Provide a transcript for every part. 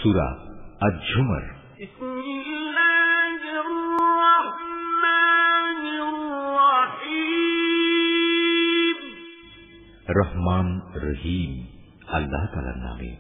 সূরা আয-ঝুমার। রহমান রহিম আল্লাহ তাআলার নামে।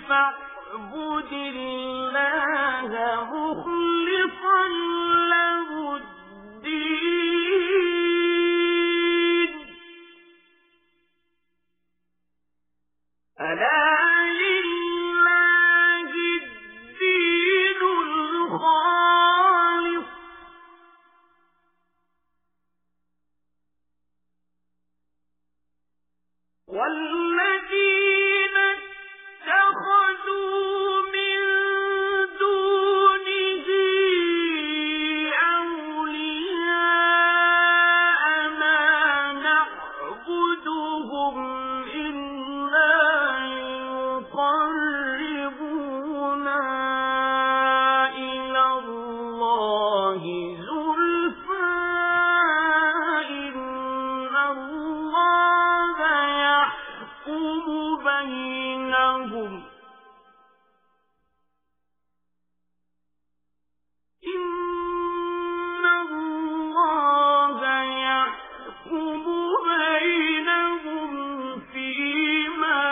فاعبد الله مخلصا له الدين ألا لله الدين الخالص والذين اتخذوا من دونه أولياء ما نعبدهم إلا ليقربونا إلى الله زلفى إن الله يحكم بينهم إن الله يحكم بينهم فيما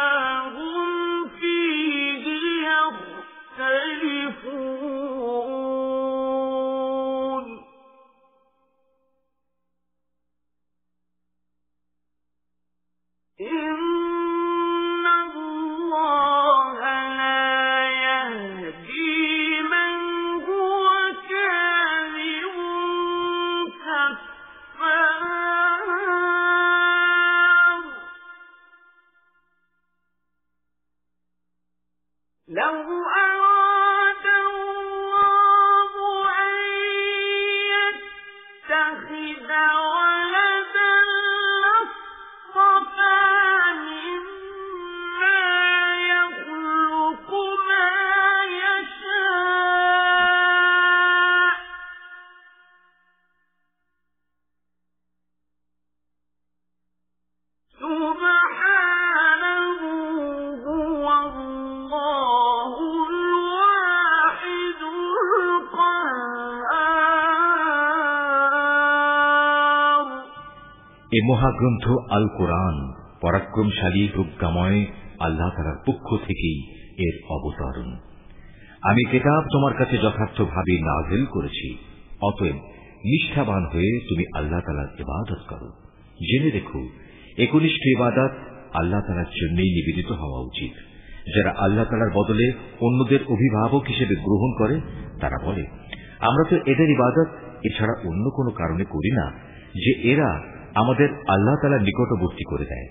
هم فيه يختلفون إن الله لا يهدي من هو كاذب كفار لو أراد الله أن يتخذ ولدا لاصطفى مما يخلق ما يشاء سبحانه هو الله الواحد القهار এ মহাগ্রন্থ আল কোরআন পরাক্রমশালী প্রজ্ঞাময় আল্লাহ তাআলার পক্ষ থেকেই এর অবতরণ। আমি কিতাব তোমার কাছে যথার্থভাবে নাযিল করেছি, অতএব নিষ্ঠাবান হয়ে তুমি আল্লাহ তাআলার ইবাদত করো। জেনে রেখো, একনিষ্ঠ ইবাদত আল্লাহ তাআলার জন্যই নিবেদিত হওয়া উচিত। যারা আল্লাহ তাআলার বদলে অন্যদের অভিভাবক হিসেবে গ্রহণ করে তারা বলে, আমরা তো এদের ইবাদত এছাড়া অন্য কোনো কারণে করি না যে এরা আমাদের আল্লাহ তাআলার নিকটবর্তী করে দেয়।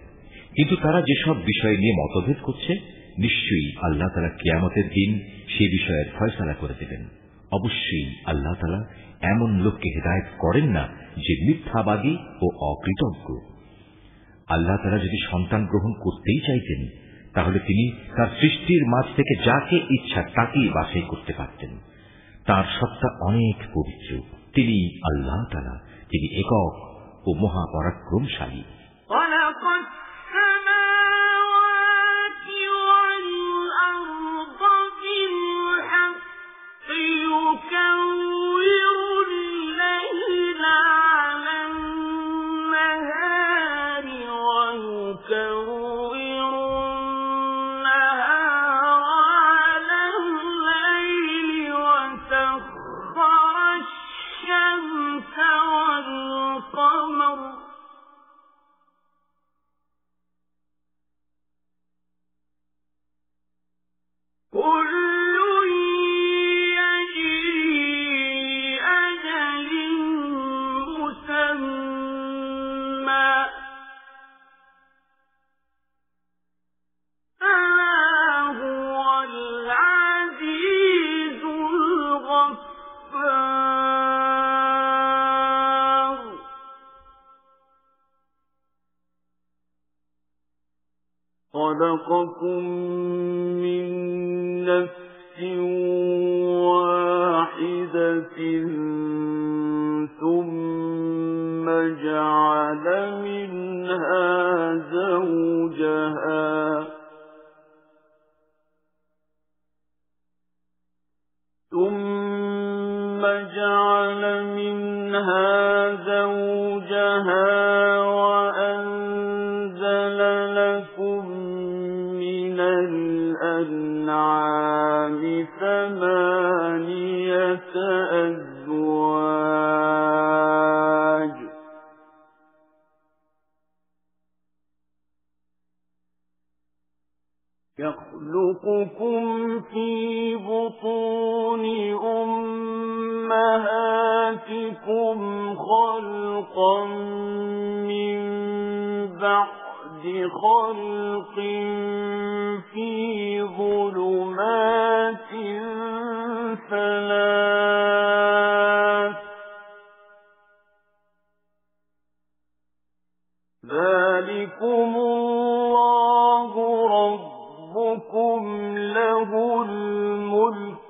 কিন্তু তারা যেসব বিষয় নিয়ে মতভেদ করছে, নিশ্চয়ই আল্লাহ তাআলা কিয়ামতের দিন সে বিষয়ের ফয়সালা করে দেবেন। অবশ্যই আল্লাহ তাআলা এমন লোককে হেদায়েত করেন না যে মিথ্যাবাদী ও অকৃতজ্ঞ। আল্লাহ তাআলা যদি সন্তান গ্রহণ করতেই চাইতেন তাহলে তিনি তার সৃষ্টির মাঝ থেকে যাকে ইচ্ছা তাকেই বাছাই করতে পারতেন। তার সত্তা অনেক পবিত্র। তিনি আল্লাহ তাআলা, তিনি একক ও মহাপরাক্রমশালী। الشمس والقمر خلقكم من نفس واحدة ثم جعل منها زوجها وأنزل لكم من الأنعام ثمانية أزواج يخلقكم في بطون أمهاتكم خلقا من بعد خلق في ظلمات ثلاث ذلكم الله ربكم له الملك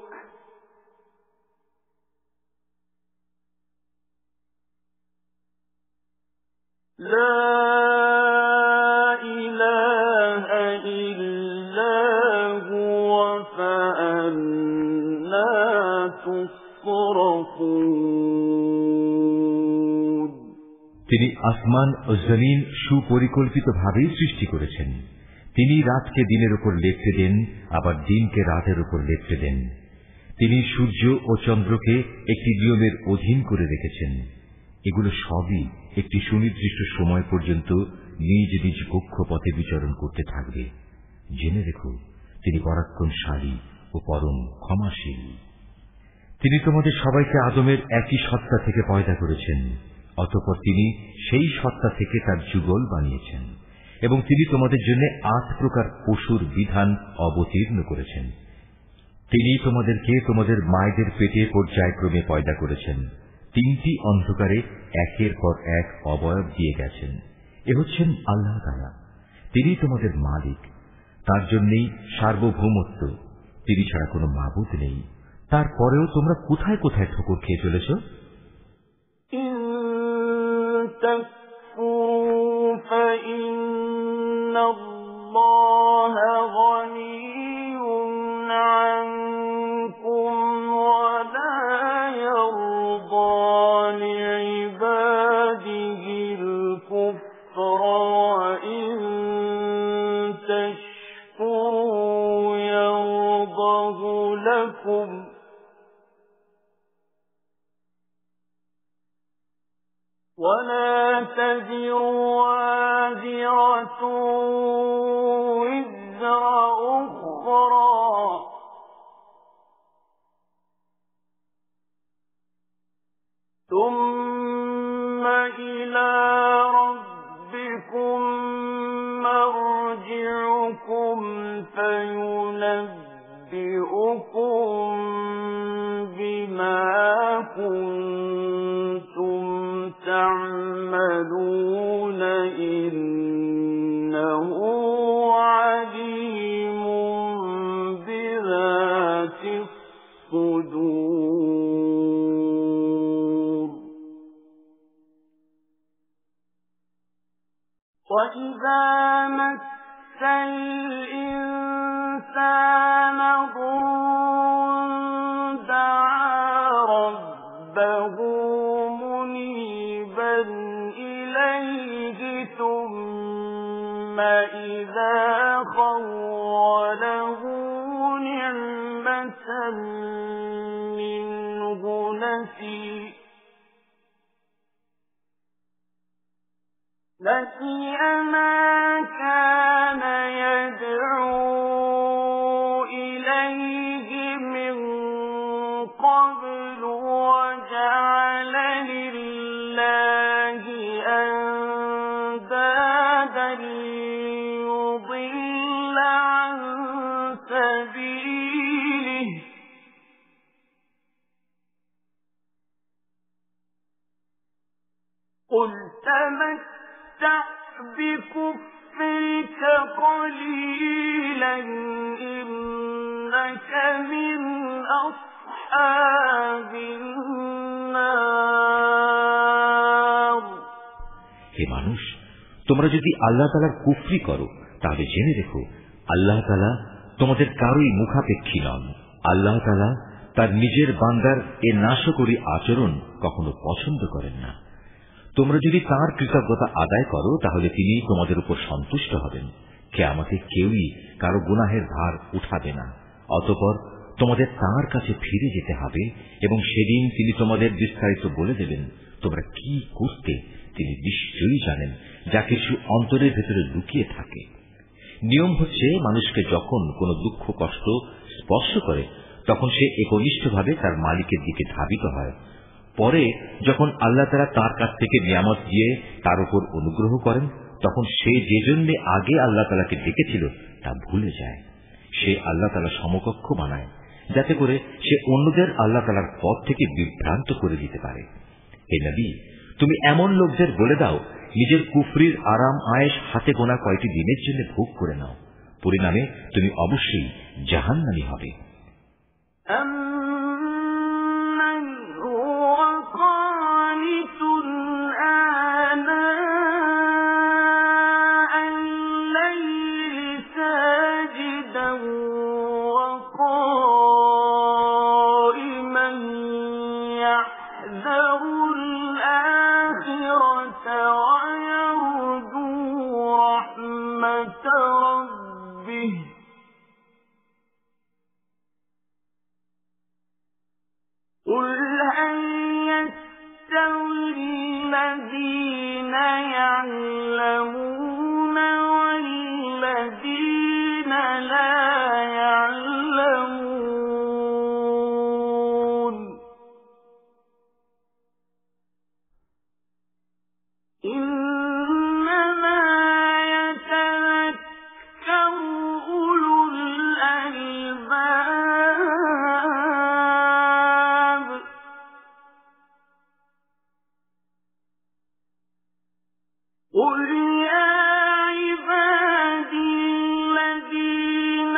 لا إله إلا هو فأنى تصرفون তিনি আসমান ও জমিন সুপরিকল্পিতভাবে সৃষ্টি করেছেন। তিনি রাতকে দিনের উপর লেপতে দেন, আবার দিনকে রাতের উপর লেপতে দেন। তিনি সূর্য ও চন্দ্রকে একটি নিয়মের অধীন করে রেখেছেন। এগুলো সবই একটি সুনির্দিষ্ট সময় পর্যন্ত নিজ নিজ কক্ষপথে বিচরণ করতে থাকবে। জেনে রেখো, তিনি পরাক্রমশালী ও পরম ক্ষমাশীল। তিনি তোমাদের সবাইকে আদমের একই সত্তা থেকে পয়দা করেছেন, অতঃপর তিনি সেই সত্তা থেকে তার যুগল বানিয়েছেন এবং তিনি তোমাদের জন্য 8 প্রকার পশুর বিধান অবতীর্ণ করেছেন। তিনি তোমাদেরকে তোমাদের মায়েদের পেটে পর্যায়ক্রমে পয়দা করেছেন। 3টি অন্ধকারে একের পর এক অবয়ব দিয়ে গেছেন। এ হচ্ছেন আল্লাহ তাআলা। তিনি তোমাদের মালিক, তার জন্যই সার্বভৌমত্ব। তিনি ছাড়া কোনো মাবুদ নেই। তারপরেও তোমরা কোথায় কোথায় ঠোকর খেয়ে চলেছ? فإن الله غني عنكم ولا يرضى لعباده الكفر وإن تشكروا يرضه لكم ولا تزر وازرة وزر أخرى ثم إلى ربكم مرجعكم فينبئكم بما كنتم تعملون إنه عليم بذات الصدور وإذا مس الإنسان ضر دعا ربه إليه ثم إذا خوله نعمة منه نسي ما كان يدعو إليه من قبل وجعل لله أندادا ليضل عن سبيله قل تمتع بكفرك قليلا من أصحاب النار হে মানুষ, তোমরা যদি আল্লাহ তাআলার কুফরি করো তাহলে জেনে রেখো আল্লাহ তাআলা তোমাদের কারোই মুখাপেক্ষী নন। আল্লাহ তাআলা তার নিজের বান্দার এ নাশকরী আচরণ কখনো পছন্দ করেন না। তোমরা যদি তাঁর কৃতজ্ঞতা আদায় করো তাহলে তিনি তোমাদের উপর সন্তুষ্ট হবেন। কিয়ামতে কেউই কারো গুনাহের ভার উঠাবে না। অতঃপর তোমাদের তাঁর কাছে ফিরে যেতে হবে এবং সেদিন তিনি তোমাদের বিস্তারিত বলে দেবেন তোমরা কি করতে। তিনি নিশ্চয়ই জানেন যা কিছু অন্তরের ভেতরে লুকিয়ে থাকে। নিয়ম হচ্ছে মানুষকে যখন কোনো দুঃখ কষ্ট স্পর্শ করে তখন সে একনিষ্ঠভাবে তার মালিকের দিকে ধাবিত হয়। পরে যখন আল্লাহ তাআলা তার কাছ থেকে নিয়ামত দিয়ে তার উপর অনুগ্রহ করেন তখন সে যে জন্য আগে আল্লাহ তাআলাকে ডেকেছিল তা ভুলে যায়। সে আল্লাহ তাআলা সমকক্ষ বানায় যাতে করে সে অন্যদের আল্লাহ তাআলার পথ থেকে বিভ্রান্ত করে দিতে পারে। হে নবী, তুমি এমন লোকদের বলে দাও নিজের কুফরির আরাম আয়েশ হাতে গোনা কয়টি দিনের জন্য ভোগ করে নাও, পরিণামে তুমি অবশ্যই জাহান্নামী হবে। قل هل يستوي الذين يعلمون والذين لا يعلمون إنما يتذكر أولو الألباب قل يا عبادي الذين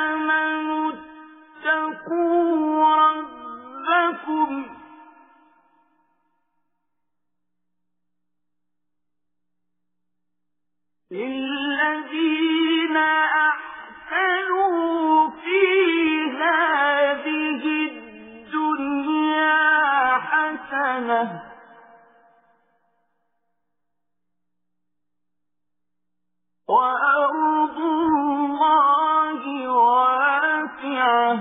آمنوا اتقوا ربكم للذين أحسنوا في هذه الدنيا حسنة وأرض الله واسعة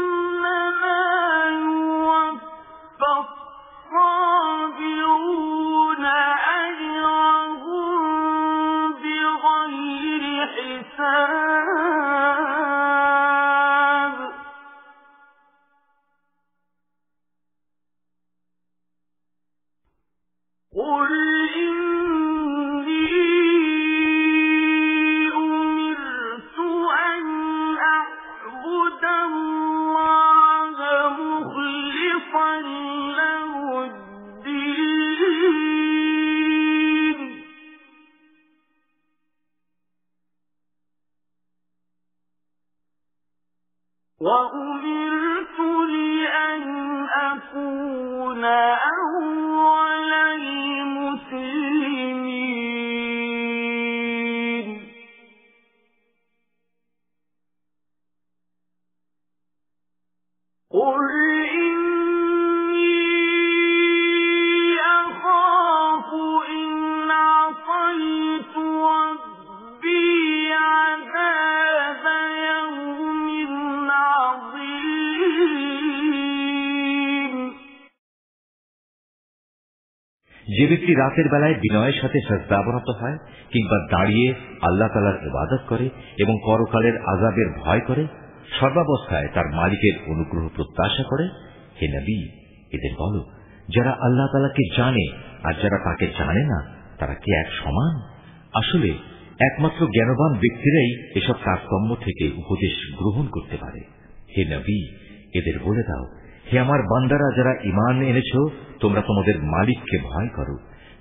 إنما يوفى الصابرون أجرهم بغير حساب قل إني أمرت أن أعبد الله مخلصا له الدين وأمرت لأن أكون أول المسلمين قل إني أخاف إن عصيت ربي عذاب يوم عظيم যে ব্যক্তি রাতের বেলায় বিনয়ের সাথে সাজদা অবনত হয় কিংবা দাঁড়িয়ে আল্লাহ তাআলার ইবাদত করে এবং পরকালের আযাবের ভয় করে, সর্বাবস্থায় তার মালিকের অনুগ্রহ প্রত্যাশা করে, হে নবী, এদের বলো যারা আল্লাহ তাআলাকে জানে আর যারা তাকে জানে না তারা কি এক সমান? আসলে একমাত্র জ্ঞানবান ব্যক্তিরাই এসব কাজকর্ম থেকে উপদেশ গ্রহণ করতে পারে। হে নবী, এদের বলে দাও, হে আমার বান্দারা যারা ঈমান এনেছ, তোমরা তোমাদের মালিককে ভয় করো,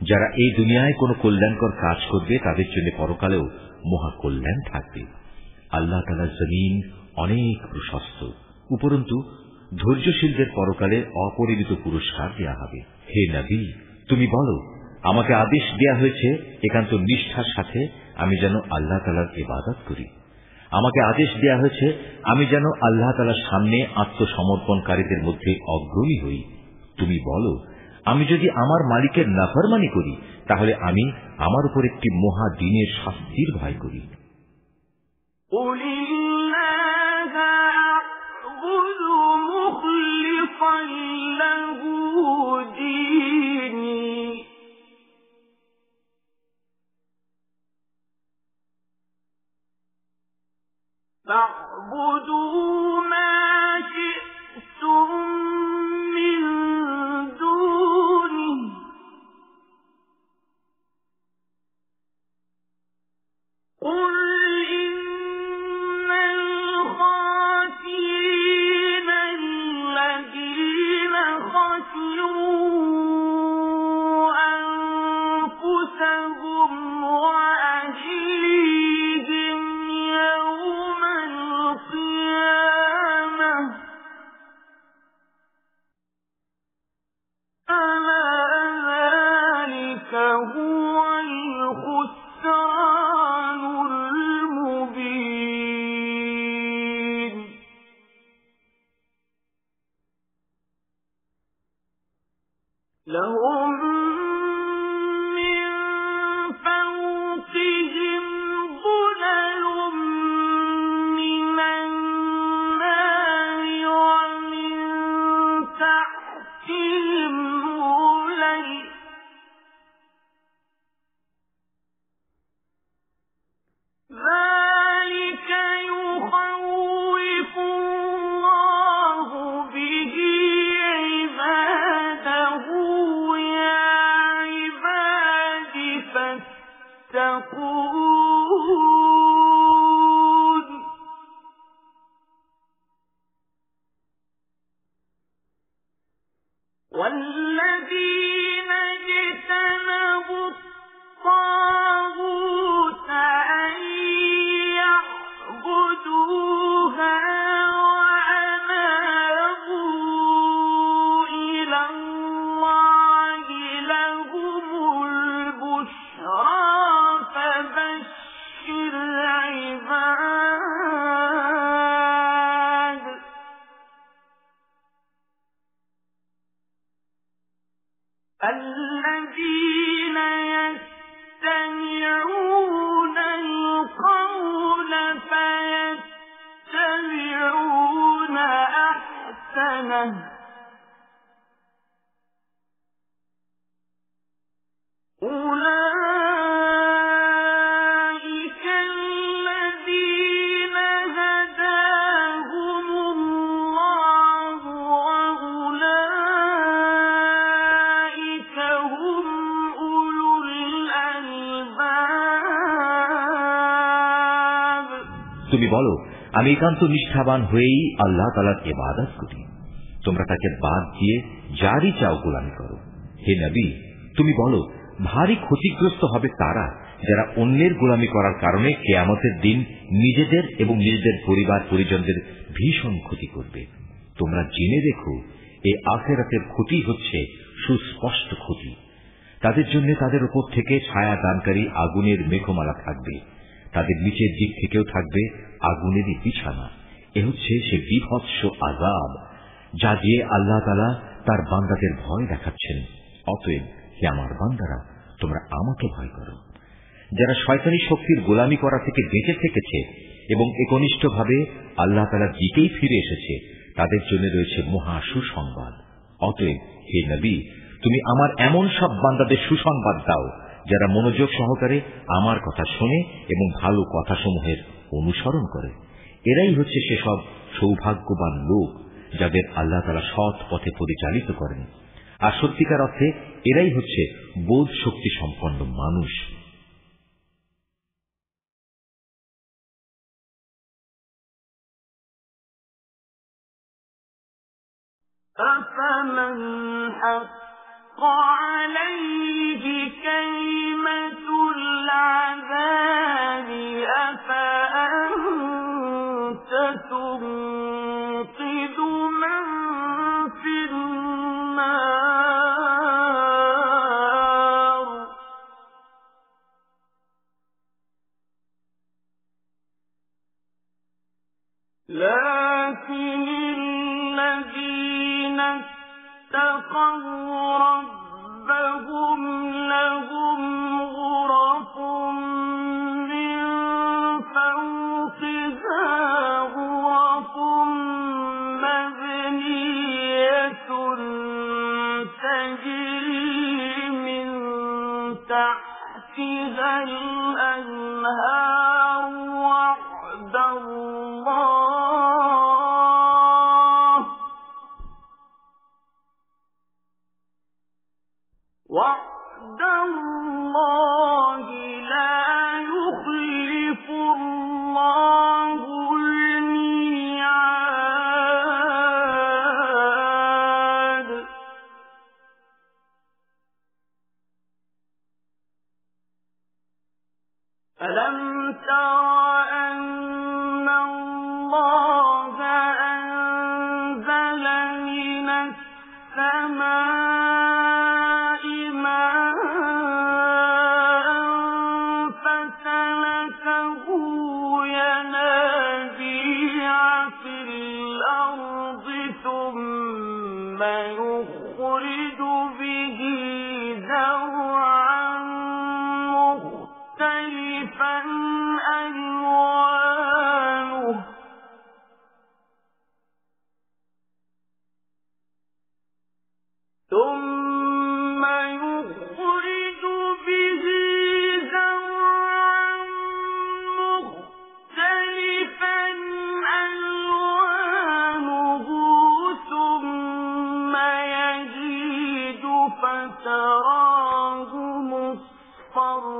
যারা এই দুনিয়ায় কোনো কল্যাণকর কাজ করবে তাদের জন্য পরকালেও মহা কল্যাণ থাকবে। আল্লাহ তাআলার জমিন অনেক প্রশস্ত। উপরন্তু ধৈর্যশীলদের পরকালে অপরিমিত পুরস্কার দেয়া হবে। হে নবী, তুমি বলো, আমাকে আদেশ দেয়া হয়েছে একান্ত নিষ্ঠার সাথে আমি যেন আল্লাহ তাআলার ইবাদত করি। আমাকে আদেশ দেয়া হয়েছে আমি যেন আল্লাহ তাআলার সামনে আত্মসমর্পণকারীদের মধ্যে অগ্রণী হই। তুমি বলো, আমি যদি আমার মালিকের নাফরমানি করি তাহলে আমি আমার উপর একটি মহা দিনের শাস্তির ভয় করি। فاعبدوا ما شئتم من دونه قل إن الخاسرين الذين خسروا أنفسهم وأهليهم يوم القيامة ألا ذلك هو الخسران المبين لهم من فوقهم ظلل من النار ومن تحتهم ظلل ذلك يخوف الله به عباده يا عباد فاتقون والذين اجتنبوا الطاغوت أن يعبدوها وأنابوا إلى الله لهم البشرى فبشر عباد الذين يستمعون القول فيتبعون أحسنه أولئك الذين هداهم الله وأولئك هم أولو الألباب তুমি বলো, আমি একান্ত নিষ্ঠাবান হয়েই আল্লাহ তাআলার ইবাদত করি। তোমরা তাকে বাদ দিয়ে যারই চাও গোলামি করো। হে নবী, তুমি বলো, ভারী ক্ষতিগ্রস্ত হবে তারা যারা অন্যের গোলামি করার কারণে কিয়ামতের দিন নিজেদের এবং নিজেদের পরিবার পরিজনদের ভীষণ ক্ষতি করবে। তোমরা জেনে দেখো, এই আখিরাতের ক্ষতি হচ্ছে সুস্পষ্ট ক্ষতি। তাদের জন্য তাদের উপর থেকে ছায়া দানকারী আগুনের মেঘমালা থাকবে, তাদের নিচের দিক থেকেও থাকবে আগুনেরই বিছানা। এ হচ্ছে সে বিভৎস আযাব যা দিয়ে আল্লাহ তাআলা তার বান্দাদের ভয় দেখাচ্ছেন। অতএব হে আমার বান্দারা, তোমরা আমাকে ভয় করো। যারা শয়তানি শক্তির গোলামি করা থেকে বেঁচে থেকেছে এবং একনিষ্ঠভাবে আল্লাহ তাআলার দিকেই ফিরে এসেছে, তাদের জন্য রয়েছে মহা সুসংবাদ। অতএব হে নবী, তুমি আমার এমন সব বান্দাদের সুসংবাদ দাও যারা মনোযোগ সহকারে আমার কথা শোনে এবং ভালো কথাসমূহের অনুসরণ করে। এরাই হচ্ছে সেসব সৌভাগ্যবান লোক যাদের আল্লাহ তাআলা সৎ পথে পরিচালিত করেন। আর সত্যিকার অর্থে এরাই হচ্ছে বোধ শক্তি সম্পন্ন মানুষ। أفمن حق عليه تحتها الأنهار وعد الله لا يخلف الله الميعاد. ألم تر أن الله أنزل من السماء ماء فسلكه ينابيع في الأرض ثم يخرج به زرعا مختلفا ألوانه ثم يخرج به زرعا مختلفا ألوانه ثم يهيج فتراه مصفرا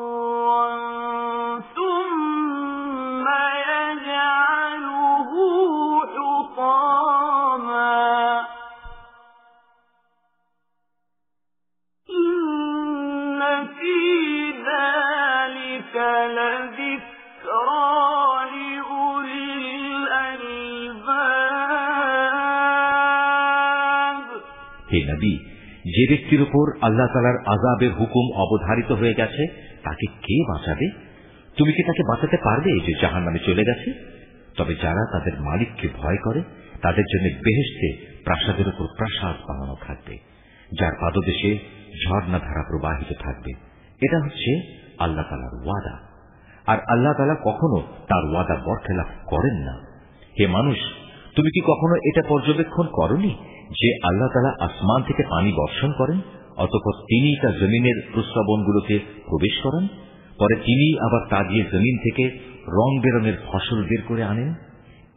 ثم يجعله حطاما إن في ذلك لذكرى لأولي الألباب. হে নবী, যে ব্যক্তির উপর আল্লাহ তাআলার আযাবের হুকুম অবধারিত হয়ে গেছে তাকে কে বাঁচাবে? তুমি কি তাকে বাঁচাতে পারবে যে জাহান্নামে চলে গেছে? তবে যারা তাদের মালিককে ভয় করে তাদের জন্য বেহেশতে প্রাসাদের উপর প্রাসাদ বানানো থাকবে, যার পাদদেশে ঝর্ণাধারা প্রবাহিত থাকবে। এটা হচ্ছে আল্লাহ তাআলার ওয়াদা, আর আল্লাহ তাআলা কখনো তার ওয়াদা বরখেলাফ করেন না। হে মানুষ, তুমি কি কখনো এটা পর্যবেক্ষণ করনি যে আল্লাহ তাআলা আসমান থেকে পানি বর্ষণ করেন, অতঃপর তিনি তা জমিনের প্রস্রবণগুলোতে প্রবেশ করেন, পরে তিনি আবার তা দিয়ে জমিন থেকে রং বেরঙের ফসল বের করে আনেন।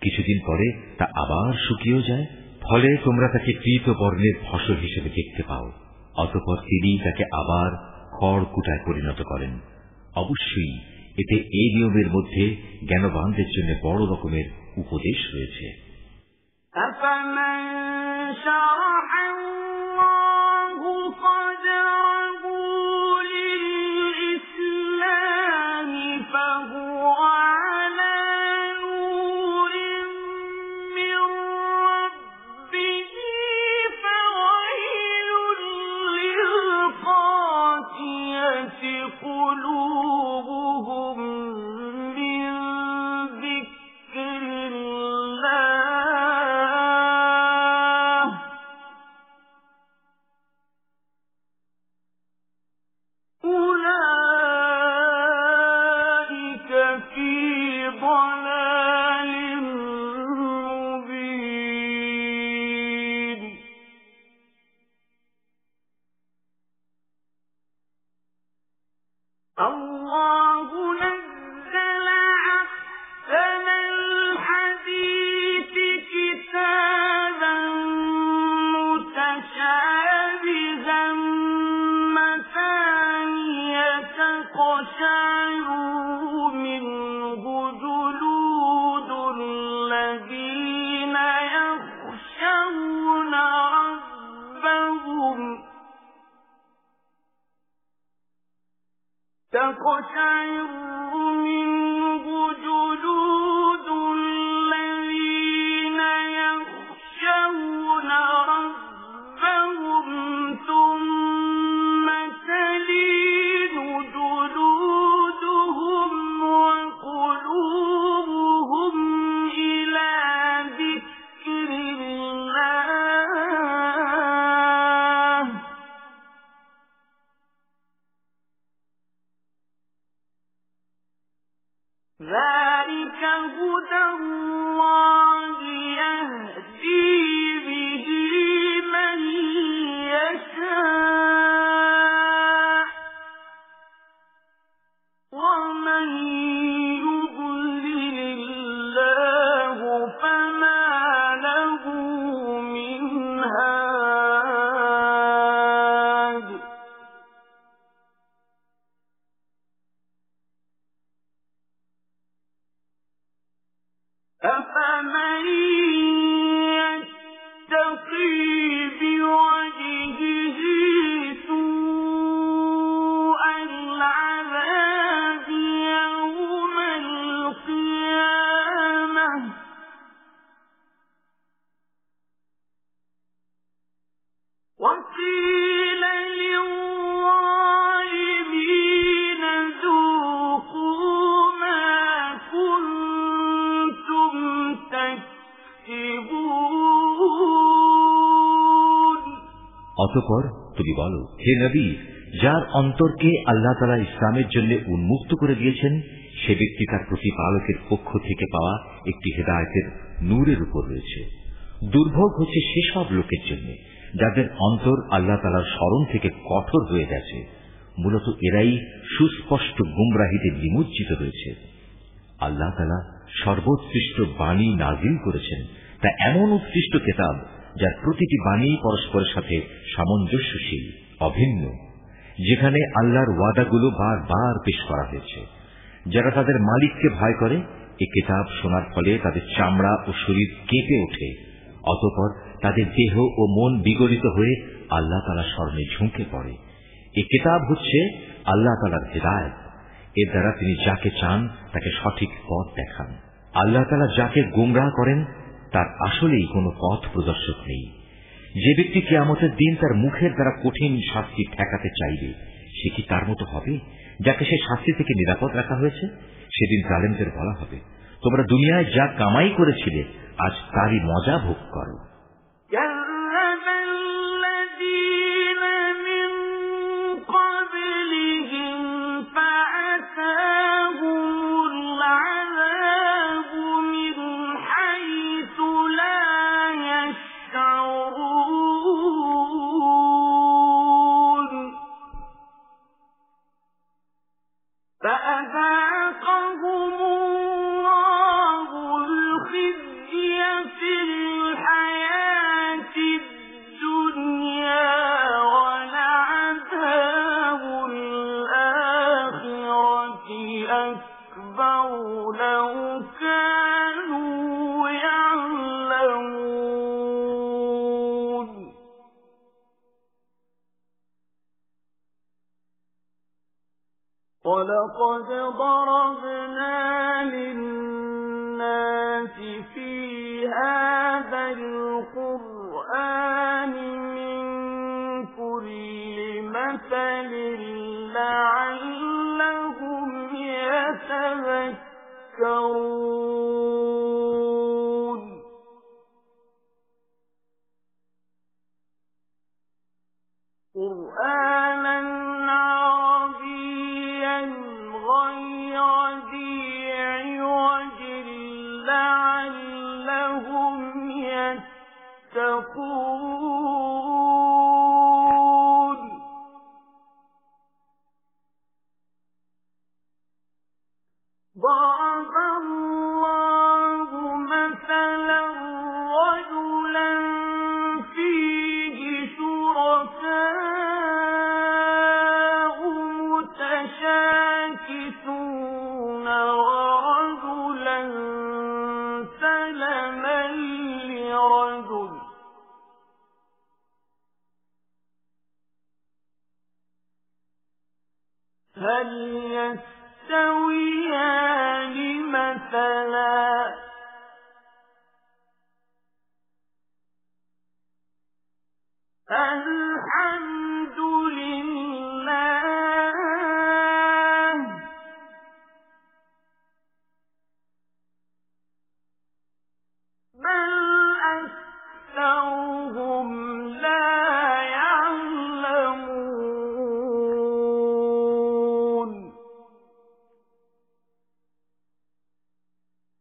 কিছুদিন পরে তা আবার শুকিয়েও যায়, ফলে তোমরা তাকে পীত বর্ণের ফসল হিসেবে দেখতে পাও। অতঃপর তিনি তাকে আবার খড় কুটায় পরিণত করেন। অবশ্যই এতে এই নিয়মের মধ্যে জ্ঞানবানদের জন্য বড় রকমের উপদেশ রয়েছে। أفمن شرح الله صدره للإسلام فهو على نور من ربه فويل للقاسية قلوبهم من ذكر الله أولئك في ضلال مبين. الله نزل أحسن الحديث كتابا متشابها مثانية تقشعر منه جلود الذين يخشون ربهم تقشعر منه جلود الذين يخشون ربهم ثم تلين جلودهم وقلوبهم إلى ذكر الله ذلك هدى الله يهدي به من يشاء أفمن يتقي بوجهه سوء العذاب يوم القيامة وقيل للظالمين ذوقوا ما كنتم تكسبون। অতঃপর তুমি বলো, হে নবী, যার অন্তরকে আল্লাহ তাআলা ইসলামের জন্য উন্মুক্ত করে দিয়েছেন, সে ব্যক্তি তার প্রতিপালকের পক্ষ থেকে পাওয়া একটি হেদায়েতের নূরের উপর রয়েছে। দুর্ভোগ হচ্ছে সেসব লোকের জন্য যাদের অন্তর আল্লাহ তাআলার স্মরণ থেকে কঠোর হয়ে গেছে। মূলত এরাই সুস্পষ্ট গুমরাহিতে নিমজ্জিত রয়েছে। আল্লাহ তাআলা সর্বোৎকৃষ্ট বাণী নাজিল করেছেন, তা এমন উৎকৃষ্ট কিতাব যার প্রতিটি বাণী পরস্পরের সাথে সামঞ্জস্যশীল, অভিন্ন, যেখানে আল্লাহর ওয়াদাগুলো বারবার পেশ করা হয়েছে। যারা তাদের মালিককে ভয় করে, এই কিতাব শোনার ফলে তাদের চামড়া ও শরীর কেঁপে ওঠে, অতঃপর তাদের দেহ ও মন বিগলিত হয়ে আল্লাহ তাআলার স্মরণে ঝুঁকে পড়ে। এই কিতাব হচ্ছে আল্লাহ তাআলার হিদায়াত। এর দ্বারা তিনি যাকে চান তাকে সঠিক পথ দেখান। আল্লাহ তাআলা যাকে গোমরাহ করেন তার আসলেই কোনো পথ প্রদর্শক নেই। যে ব্যক্তি কিয়ামতের দিন তার মুখের দ্বারা কঠিন শাস্তি ঠেকাতে চাইবে, সে কি তার মতো হবে যাকে সে শাস্তি থেকে নিরাপদ রাখা হয়েছে? সেদিন জালেমদের বলা হবে, তোমরা দুনিয়ায় যা কামাই করেছিলে আজ তারই মজা ভোগ করো। فأذاقهم الله الخزي في الحياة الدنيا ولعذاب الآخرة أكبر لو كانوا يعلمون ولقد ضربنا للناس في هذا القرآن من كل مثل لعلهم يتذكرون قرآنا غير ذي عوج لعلهم يتقون ضرب الله مثلا رجلا فيه شركاء متشاكسون ورجلا سلما لرجل هل يستويان مثلا الحمد لله بل أكثرهم لا يعلمون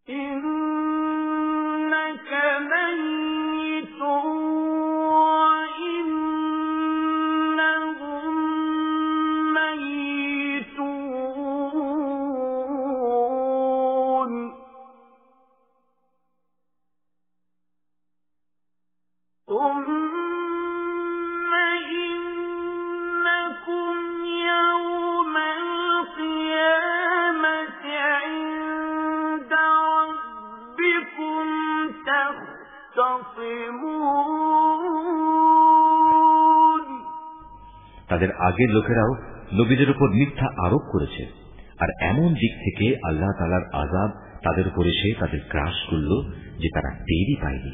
إنك ميت وإنهم তাদের আগের লোকেরাও নবীদের উপর মিথ্যা আরোপ করেছে, আর এমন দিক থেকে আল্লাহ তাআলার আযাব তাদের উপর এসে তাদের গ্রাস করল যে তারা টেরই পায়নি।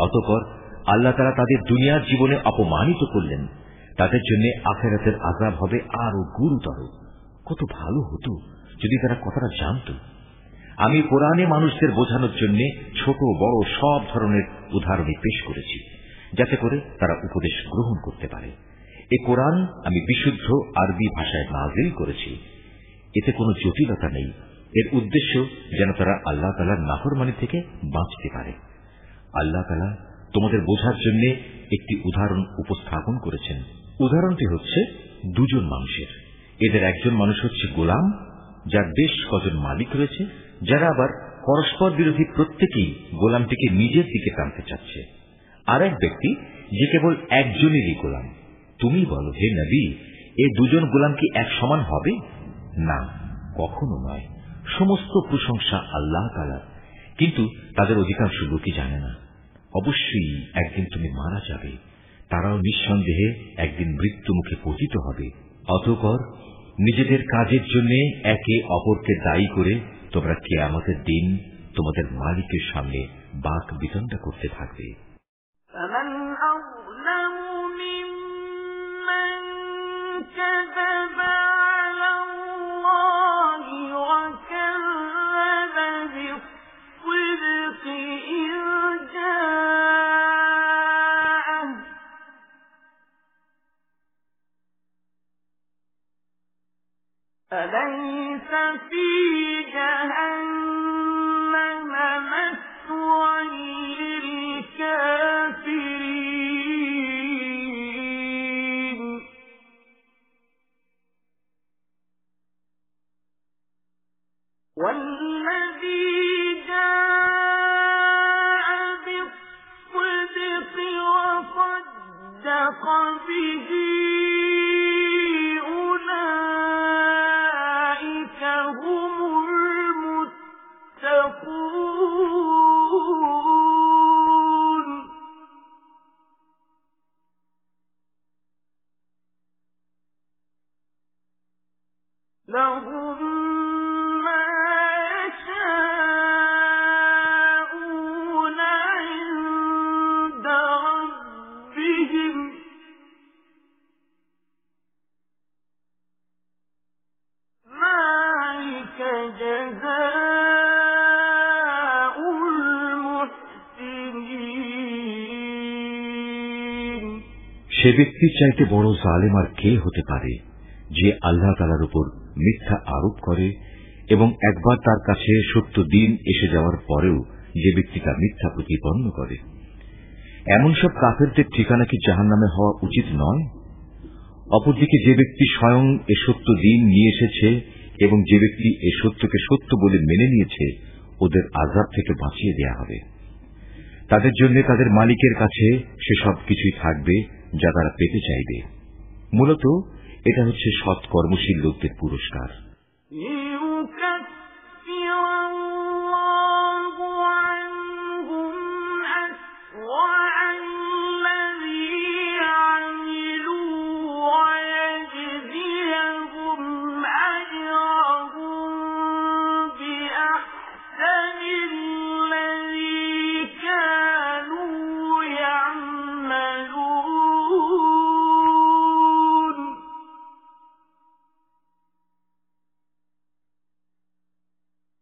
অতঃপর আল্লাহ তাআলা তাদের দুনিয়ার জীবনে অপমানিত করলেন, তাদের জন্য আখিরাতের আযাব হবে আরো গুরুতর। কত ভালো হতো যদি তারা কথাটা জানত। আমি কোরআনে মানুষদের বোঝানোর জন্য ছোট বড় সব ধরনের উদাহরণই পেশ করেছি, যাতে করে তারা উপদেশ গ্রহণ করতে পারে। এ কোরআন আমি বিশুদ্ধ আরবি ভাষায় নাযিল করেছি। এতে কোনো জটিলতা নেই। এর উদ্দেশ্য যেন তারা আল্লাহ তাআলার নাফরমানি থেকে বাঁচতে পারে। আল্লাহ তাআলা তোমাদের বোঝার জন্য একটি উদাহরণ উপস্থাপন করেছেন। উদাহরণটি হচ্ছে দুজন মানুষের। এদের একজন মানুষ হচ্ছে গোলাম, যার বেশ কজন মালিক রয়েছে, যারা আবার পরস্পর বিরোধী, প্রত্যেকেই গোলামটিকে নিজের দিকে টানতে চাচ্ছে। আর এক ব্যক্তি যে কেবল একজনেরই গোলাম। তুমি বলো, হে নবী, এই দুজন গোলাম কি এক সমান হবে? না, কখনো নয়। সমস্ত প্রশংসা আল্লাহ তাআলার, কিন্তু তাদের অধিকাংশ লোকই জানে না। অবশ্যই একদিন তুমি মারা যাবে, তারাও নিঃসন্দেহে একদিন মৃত্যু মুখে পতিত হবে। অতঃপর নিজেদের কাজের জন্য একে অপরকে দায়ী করে তোমরা কিয়ামতের দিন তোমাদের মালিকের সামনে বাক বিতণ্ডা করতে থাকবে। أليس في جهنم مثوى للكافرين والذي جاء بالصدق وصدق به لهم ما يشاءون عند ربهم ذلك جزاء المحسنين। সে ব্যক্তির চাইতে বড় জালেম আর কে হতে পারে যে আল্লাহ তাআলার উপর মিথ্যা আরোপ করে এবং একবার তার কাছে সত্য দিন এসে যাওয়ার পরেও যে ব্যক্তি তা মিথ্যা প্রতিপন্ন করে। এমন সব কাফেরদের ঠিকানা কি জাহান্নামে হওয়া উচিত নয়? অপরদিকে যে ব্যক্তি স্বয়ং এ সত্য দিন নিয়ে এসেছে এবং যে ব্যক্তি এ সত্যকে সত্য বলে মেনে নিয়েছে, ওদের আযাব থেকে বাঁচিয়ে দেয়া হবে। তাদের জন্য তাদের মালিকের কাছে সে সব কিছুই থাকবে যা তারা পেতে চাইবে। মূলত এটা হচ্ছে সৎ কর্মশীল লোকদের পুরস্কার।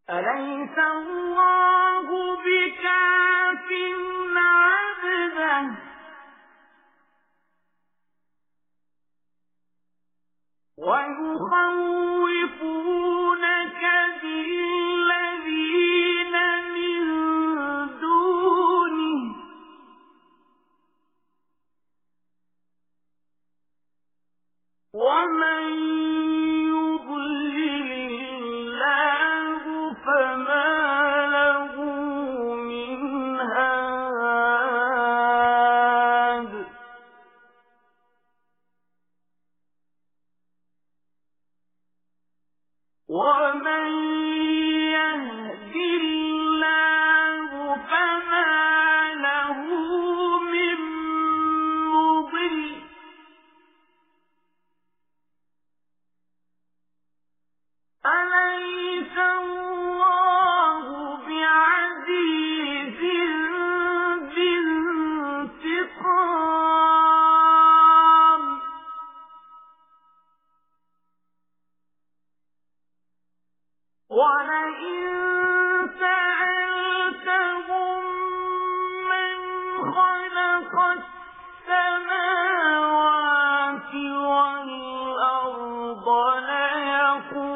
أليس الله بكاف عبده ويخوفونك بالذين من دونه ومن فما له من هاد ومن يهد الله فما له من مضل ولئن سألتهم من خلق السماوات والأرض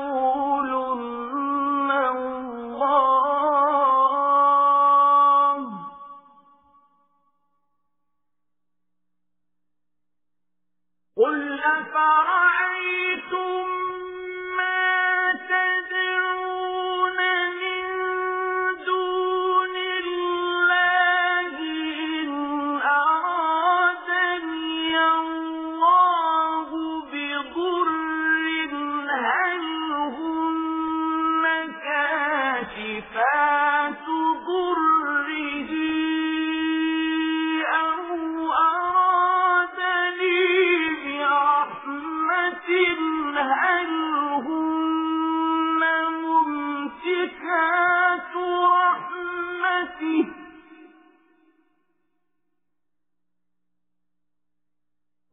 ليقولن الله قل أفرأيتم ما تدعون من دون الله إن أرادني الله بضر هل هن كاشفات ضره أو أرادني برحمة هل هن ممسكات رحمته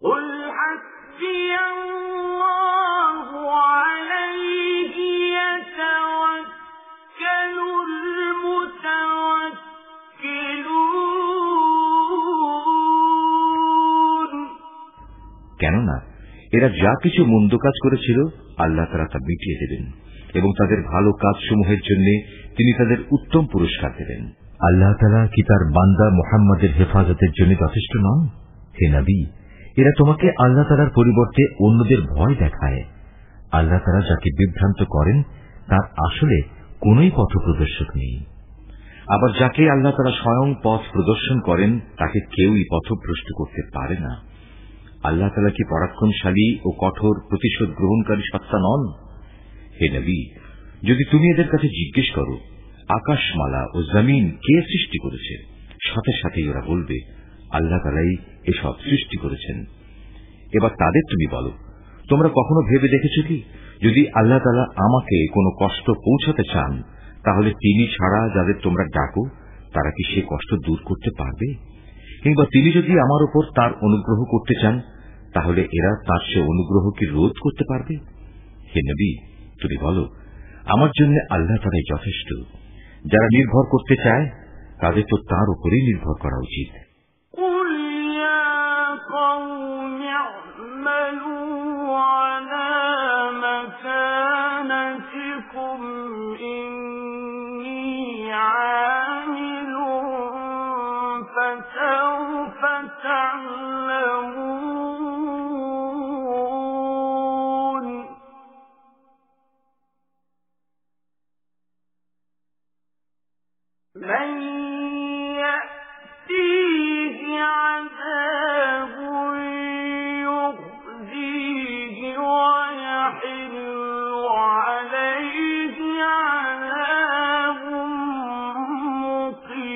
قل حسبي الله عليه يتوكل المتوكلون কেননা এরা যা কিছু মন্দ কাজ করেছিল আল্লাহ তাআলা তা মিটিয়ে দেবেন এবং তাদের ভালো কাজসমূহের জন্য তিনি তাদের উত্তম পুরস্কার দেবেন। আল্লাহ তাআলা কি তার বান্দা মুহাম্মদের হেফাজতের জন্য যথেষ্ট নন? হে নবী, এরা তোমাকে আল্লাহ তাআলার পরিবর্তে অন্যদের ভয় দেখায়। আল্লাহ তাআলা যাকে বিভ্রান্ত করেন তার আসলে কোনই পথ প্রদর্শক নেই। আবার যাকে আল্লাহ তাআলা স্বয়ং পথ প্রদর্শন করেন তাকে কেউই পথভ্রষ্ট করতে পারে না। আল্লাহ তাআলা কি পরাক্রমশালী ও কঠোর প্রতিশোধ গ্রহণকারী সত্তা নন? হে নবী, যদি তুমি এদের কাছে জিজ্ঞেস করো আকাশমালা ও জমিন কে সৃষ্টি করেছে, সাথে সাথেই ওরা বলবে আল্লাহ তাআলাই এসব সৃষ্টি করেছেন। এবার তাদের তুমি বলো, তোমরা কখনো ভেবে দেখেছো কি, যদি আল্লাহ তাআলা আমাকে কোনো কষ্ট পৌঁছাতে চান তাহলে তিনি ছাড়া যাদের তোমরা ডাকো তারা কি সে কষ্ট দূর করতে পারবে? কিংবা তিনি যদি আমার উপর তার অনুগ্রহ করতে চান তাহলে এরা তার সে অনুগ্রহ কি রোধ করতে পারবে? হে নবী, তুমি বলো আমার জন্য আল্লাহ তাআলাই যথেষ্ট। যারা নির্ভর করতে চায় তাদের তো তার উপরেই নির্ভর করা উচিত। قل يا قوم اعملوا على مكانتكم إني عامل فسوف تعلمون من يأتيه عذاب يخزيه ويحل عليه عذاب مقيم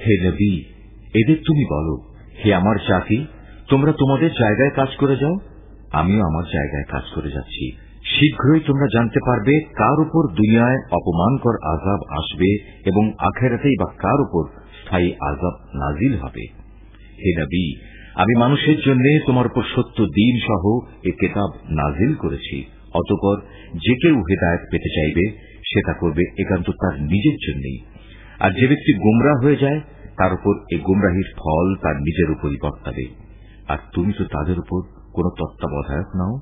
হে নবী, এদের তুমি বলো, হে আমার জাতি, তোমরা তোমাদের জায়গায় কাজ করে যাও, আমিও আমার জায়গায় কাজ করে যাচ্ছি। শীঘ্রই তোমরা জানতে পারবে কার উপর দুনিয়ায় অপমানকর আযাব আসবে এবং আখিরাতেই বা কার উপর স্থায়ী আযাব নাজিল হবে। হে নবী, আমি মানুষের জন্য তোমার উপর সত্য দ্বীন সহ এ কিতাব নাজিল করেছি। অতঃপর যে কেউ হেদায়েত পেতে চাইবে সে তা করবে একান্ত তার নিজের জন্যই। আর যে ব্যক্তি গোমরাহ হয়ে যায় তার উপর এই গুমরাহির ফল তার নিজের উপরই বর্তাবে, আর তুমি তো তাদের উপর কোন তত্ত্বাবধায়ক নাও।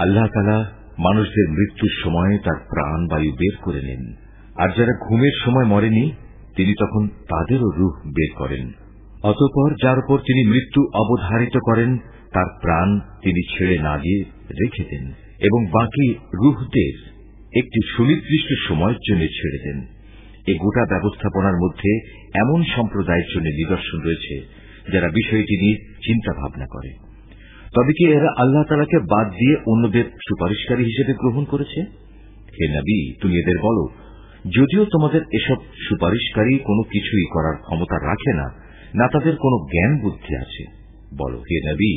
আল্লাহ তাআলা মানুষদের মৃত্যুর সময় তার প্রাণ বায়ু বের করে নেন, আর যারা ঘুমের সময় মরেনি তিনি তখন তাদেরও রূহ বের করেন। অতঃপর যার উপর তিনি মৃত্যু অবধারিত করেন তার প্রাণ তিনি ছেড়ে না দিয়ে রেখে দেন এবং বাকি রূহদের একটি সুনির্দিষ্ট সময়ের জন্য ছেড়ে দেন। এই গোটা ব্যবস্থাপনার মধ্যে এমন সম্প্রদায়ের জন্য নিদর্শন রয়েছে যারা বিষয়টি নিয়ে চিন্তা ভাবনা করে। তবে কি এরা আল্লাহ তাআলাকে বাদ দিয়ে অন্যদের সুপারিশকারী হিসেবে গ্রহণ করেছে? হে নবী, তুমি এদের বলো, যদিও তোমাদের এসব সুপারিশকারী কোনো কিছুই করার ক্ষমতা রাখে না, না তাদের কোনো জ্ঞান বুদ্ধি আছে। বলো হে নবী,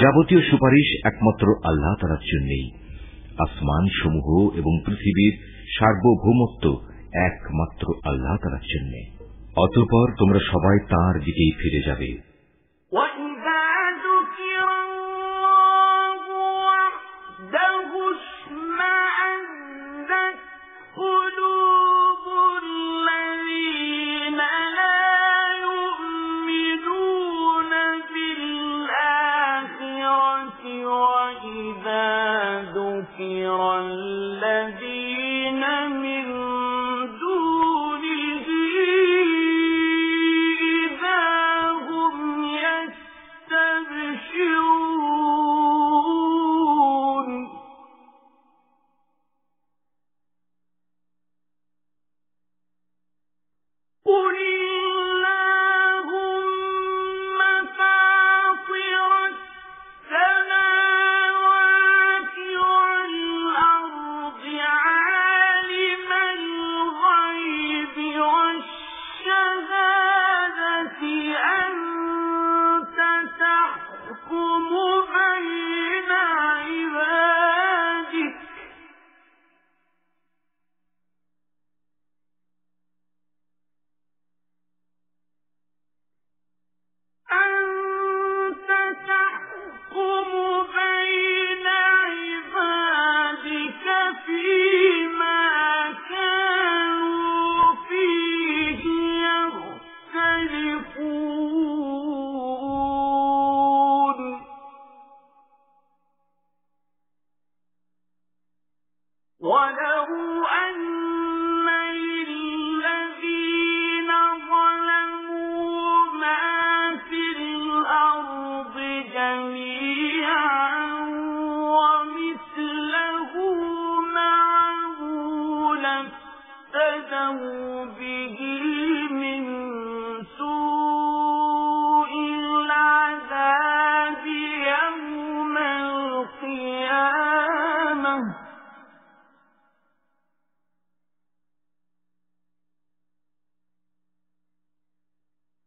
যাবতীয় সুপারিশ একমাত্র আল্লাহ তাআলার জন্যই। আসমান সমূহ এবং পৃথিবীর সার্বভৌমত্ব একমাত্র আল্লাহ তাআলার জন্য। অতঃপর তোমরা সবাই তাঁর দিকেই ফিরে যাবে। افتدوا به من سوء العذاب يوم القيامة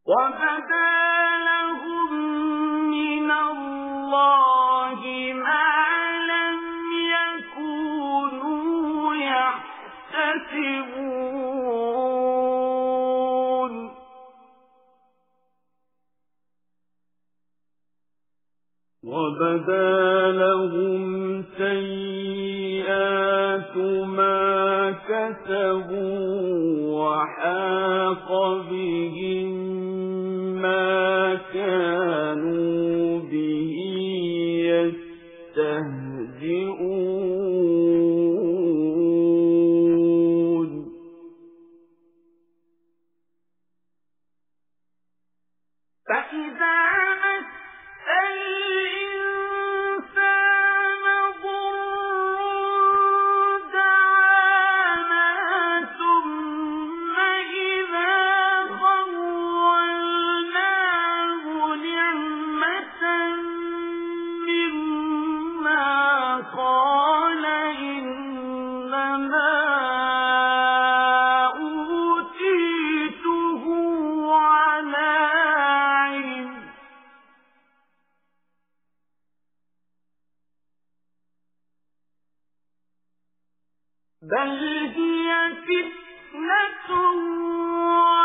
وبدا لهم من الله ما لم يكونوا يحتسبون وبدا لهم سيئات ما كسبوا وحاق بهم ما كانوا به يستهزئون فإذا مس الإنسان ضر دعانا ثم إذا خولناه نعمة منا قال إنما أوتيته على علم بل هي فتنة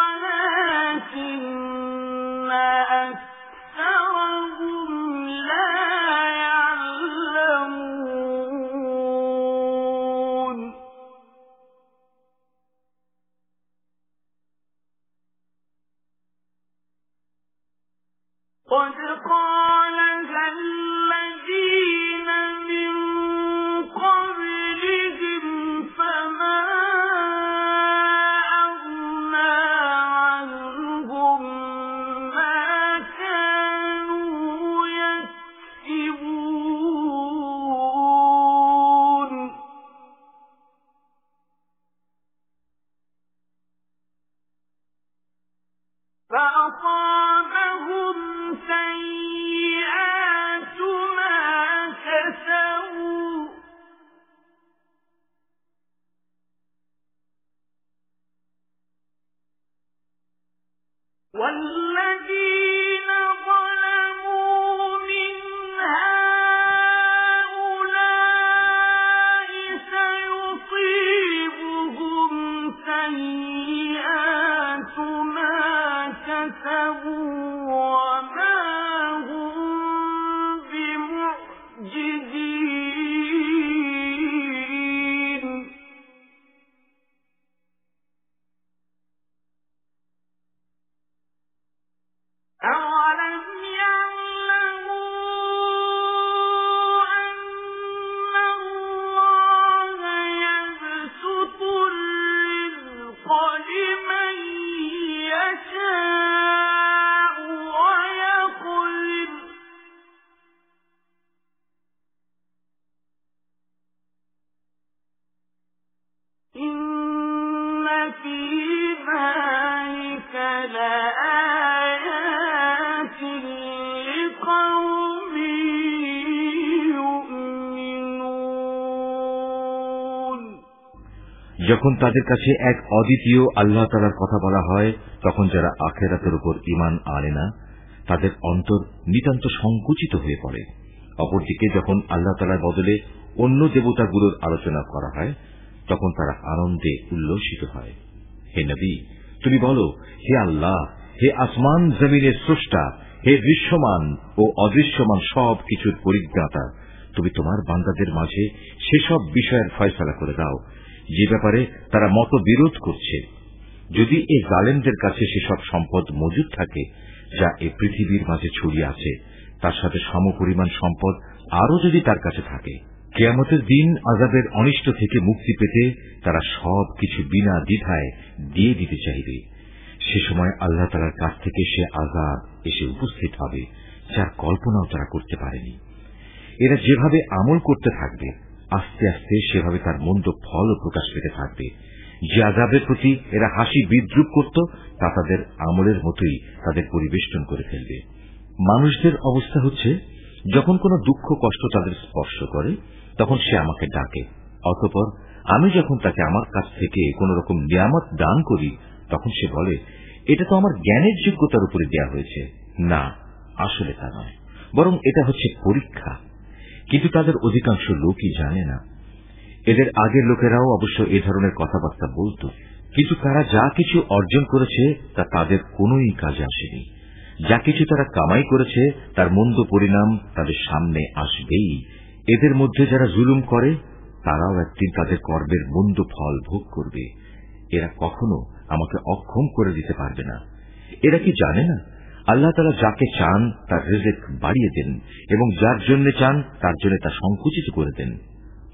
ولكن أكثرهم لا يعلمون قد قالها الذين من قبلهم فما أغنى عنهم ما كانوا يكسبون فأصابهم سيئات ما كسبوا والذين ظلموا من هؤلاء سيصيبهم سيئات ما كسبوا وما هم بمعجزين أولم يعلموا أن الله يبسط الرزق لمن يشاء ويقدر إن في ذلك لآيات لقوم يؤمنون যখন তাদের কাছে এক অদ্বিতীয় আল্লাহ তাআলার কথা বলা হয় তখন যারা আখিরাতের উপর ঈমান আনে না তাদের অন্তর নিতান্ত সংকুচিত হয়ে পড়ে। অপরদিকে যখন আল্লাহ তাআলার বদলে অন্য দেবতাগুলোর আলোচনা করা হয় তখন তারা আনন্দে উল্লসিত হয়। হে নবী, তুমি বলো, হে আল্লাহ, হে আসমান জমিনের স্রষ্টা, হে দৃশ্যমান ও অদৃশ্যমান সব কিছুর পরিজ্ঞাতা, তুমি তোমার বান্দাদের মাঝে সেসব বিষয়ের ফয়সালা করে দাও যে ব্যাপারে তারা মতবিরোধ করছে। যদি এই জালেমদের কাছে সেসব সম্পদ মজুদ থাকে যা এই পৃথিবীর মাঝে ছড়িয়ে আছে, তার সাথে সমপরিমাণ সম্পদ আরও যদি তার কাছে থাকে, কিয়ামতের দিন আযাবের অনিষ্ট থেকে মুক্তি পেতে তারা সব কিছু বিনা দ্বিধায় দিয়ে দিতে চাইবে। সে সময় আল্লাহ তাআলার কাছ থেকে সে আযাব এসে উপস্থিত হবে যার কল্পনাও তারা করতে পারেনি। এরা যেভাবে আমল করতে থাকবে আস্তে আস্তে সেভাবে তার মন্দ ফলও প্রকাশ পেতে থাকবে, যে আযাবের প্রতি এরা হাসি বিদ্রুপ করত তা তাদের আমলের মতোই তাদের পরিবেষ্টন করে ফেলবে। মানুষদের অবস্থা হচ্ছে, যখন কোনো দুঃখ কষ্ট তাদের স্পর্শ করে তখন সে আমাকে ডাকে, অতঃপর আমি যখন তাকে আমার কাছ থেকে কোন রকম নিয়ামত দান করি তখন সে বলে, এটা তো আমার জ্ঞানের যোগ্যতার উপরে দেয়া হয়েছে। না, আসলে তা নয়, বরং এটা হচ্ছে পরীক্ষা। কিন্তু তাদের অধিকাংশ লোকই জানে না। এদের আগের লোকেরাও অবশ্য এ ধরনের কথাবার্তা বলত, কিন্তু তারা যা কিছু অর্জন করেছে তা তাদের কোনই কাজে আসেনি। যা কিছু তারা কামাই করেছে তার মন্দ পরিণাম তাদের সামনে আসবেই। এদের মধ্যে যারা জুলুম করে তারাও একদিন তাদের কর্মের মন্দ ফল ভোগ করবে। এরা কখনো আমাকে অক্ষম করে দিতে পারবে না। এরা কি জানে না আল্লাহ তাআলা যাকে চান তার রিজিক বাড়িয়ে দেন এবং যার জন্য চান তার জন্য তা সংকুচিত করে দেন।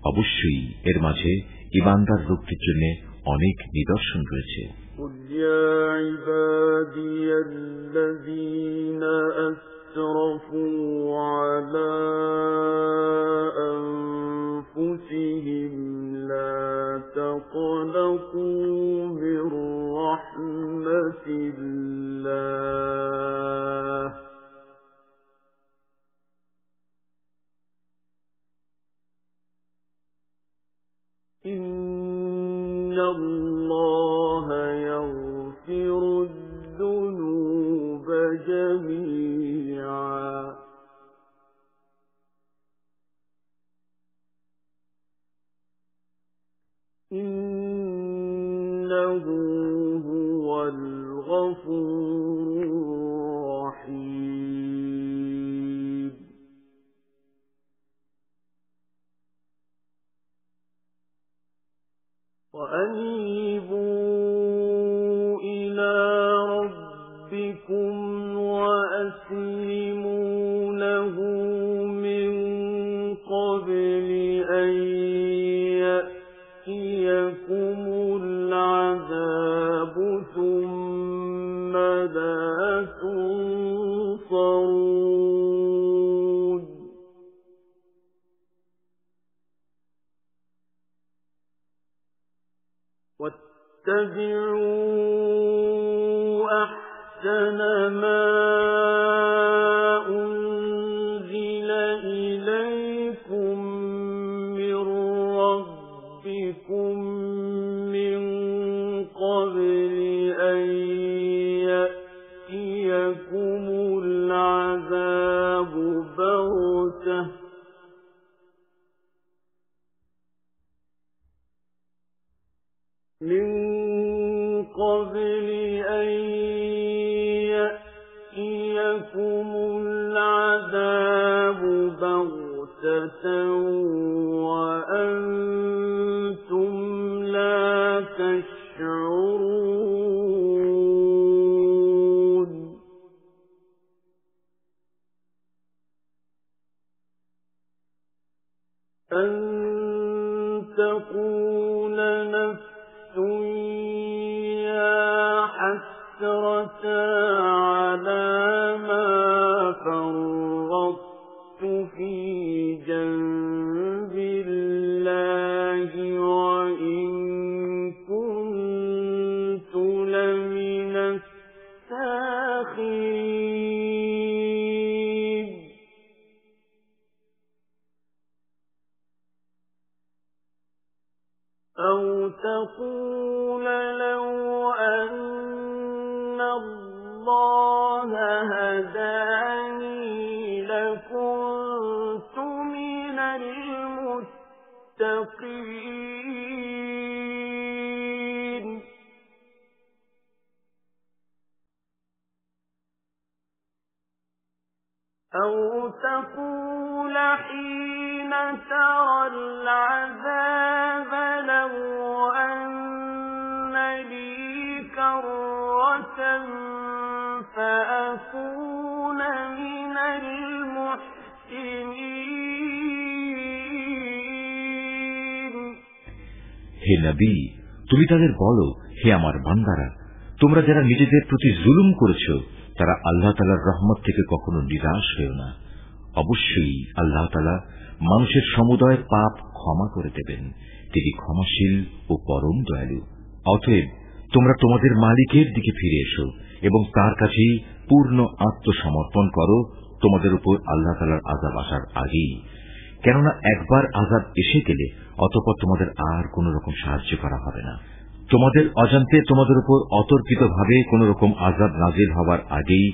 অবশ্যই এর মাঝে ঈমানদার লোকদের জন্য অনেক নিদর্শন রয়েছে। قُلْ يَا عِبَادِيَ الَّذِينَ أَسْرَفُوا عَلَى أَنفُسِهِمْ لَا تَقْنَطُوا مِنْ رَحْمَةِ اللَّهِ إِنَّ اللَّهَ يَغْفِرُ الذُّنُوبَ جَمِيعًا إِنَّهُ هُوَ الْغَفُورُ الرَّحِيمُ وَأَنِيبُوا إِلَى رَبِّكُمْ وَأَسْلِمُوا لَهُ مِنْ قَبْلِ أَنْ يَأْتِيَكُمُ الْعَذَابُ ثُمَّ لَا تُنصَرُونَ وَاتَّبِعُوا أَحْسَنَ مَا أُنْزِلَ إِلَيْكُمْ مِنْ رَبِّكُمْ مِنْ قَبْلِ أَنْ يَأْتِيَكُمُ الْعَذَابُ بَغْتَةً وَأَنْتُمْ لَا تَشْعُرُونَ أَنْ تَقُولَ نَفْسٌ يَا حَسْرَتَا عَلَى مَا فَرَّطتُ فِي جَنبِ اللَّهِ وَإِنْ كُنْتُ لَمِنَ السَّاخِرِينَ أَوْ تَقُولَ لَوْ أَنَّ اللَّهَ هَدَانِي لَكُنْتُ مِنَ الْمُتَّقِينَ أَوْ تَقُولَ حِينَ تَرَى الْعَذَابَ لَوْ أَنَّ لِي كَرَّةً فَأَكُونَ مِنَ الْمُحْسِنِينَ হে নবী, তুমি তাদের বলো, হে আমার বান্দারা, তোমরা যারা নিজেদের প্রতি জুলুম করেছ তারা আল্লাহ তাআলার রহমত থেকে কখনো নিরাশ হও না। অবশ্যই আল্লাহ তাআলা মানুষের সমুদয় পাপ ক্ষমা করে দেবেন। তিনি ক্ষমাশীল ও পরম দয়ালু। অতএব তোমরা তোমাদের মালিকের দিকে ফিরে এসো এবং তার কাছেই পূর্ণ আত্মসমর্পণ করো তোমাদের উপর আল্লাহ তাআলার আযাব আসার আগেই, কেননা একবার আযাব এসে গেলে অতঃপর তোমাদের আর কোন রকম সাহায্য করা হবে না। তোমাদের অজান্তে তোমাদের উপর অতর্কিতভাবে কোন রকম আযাব নাজিল হওয়ার আগেই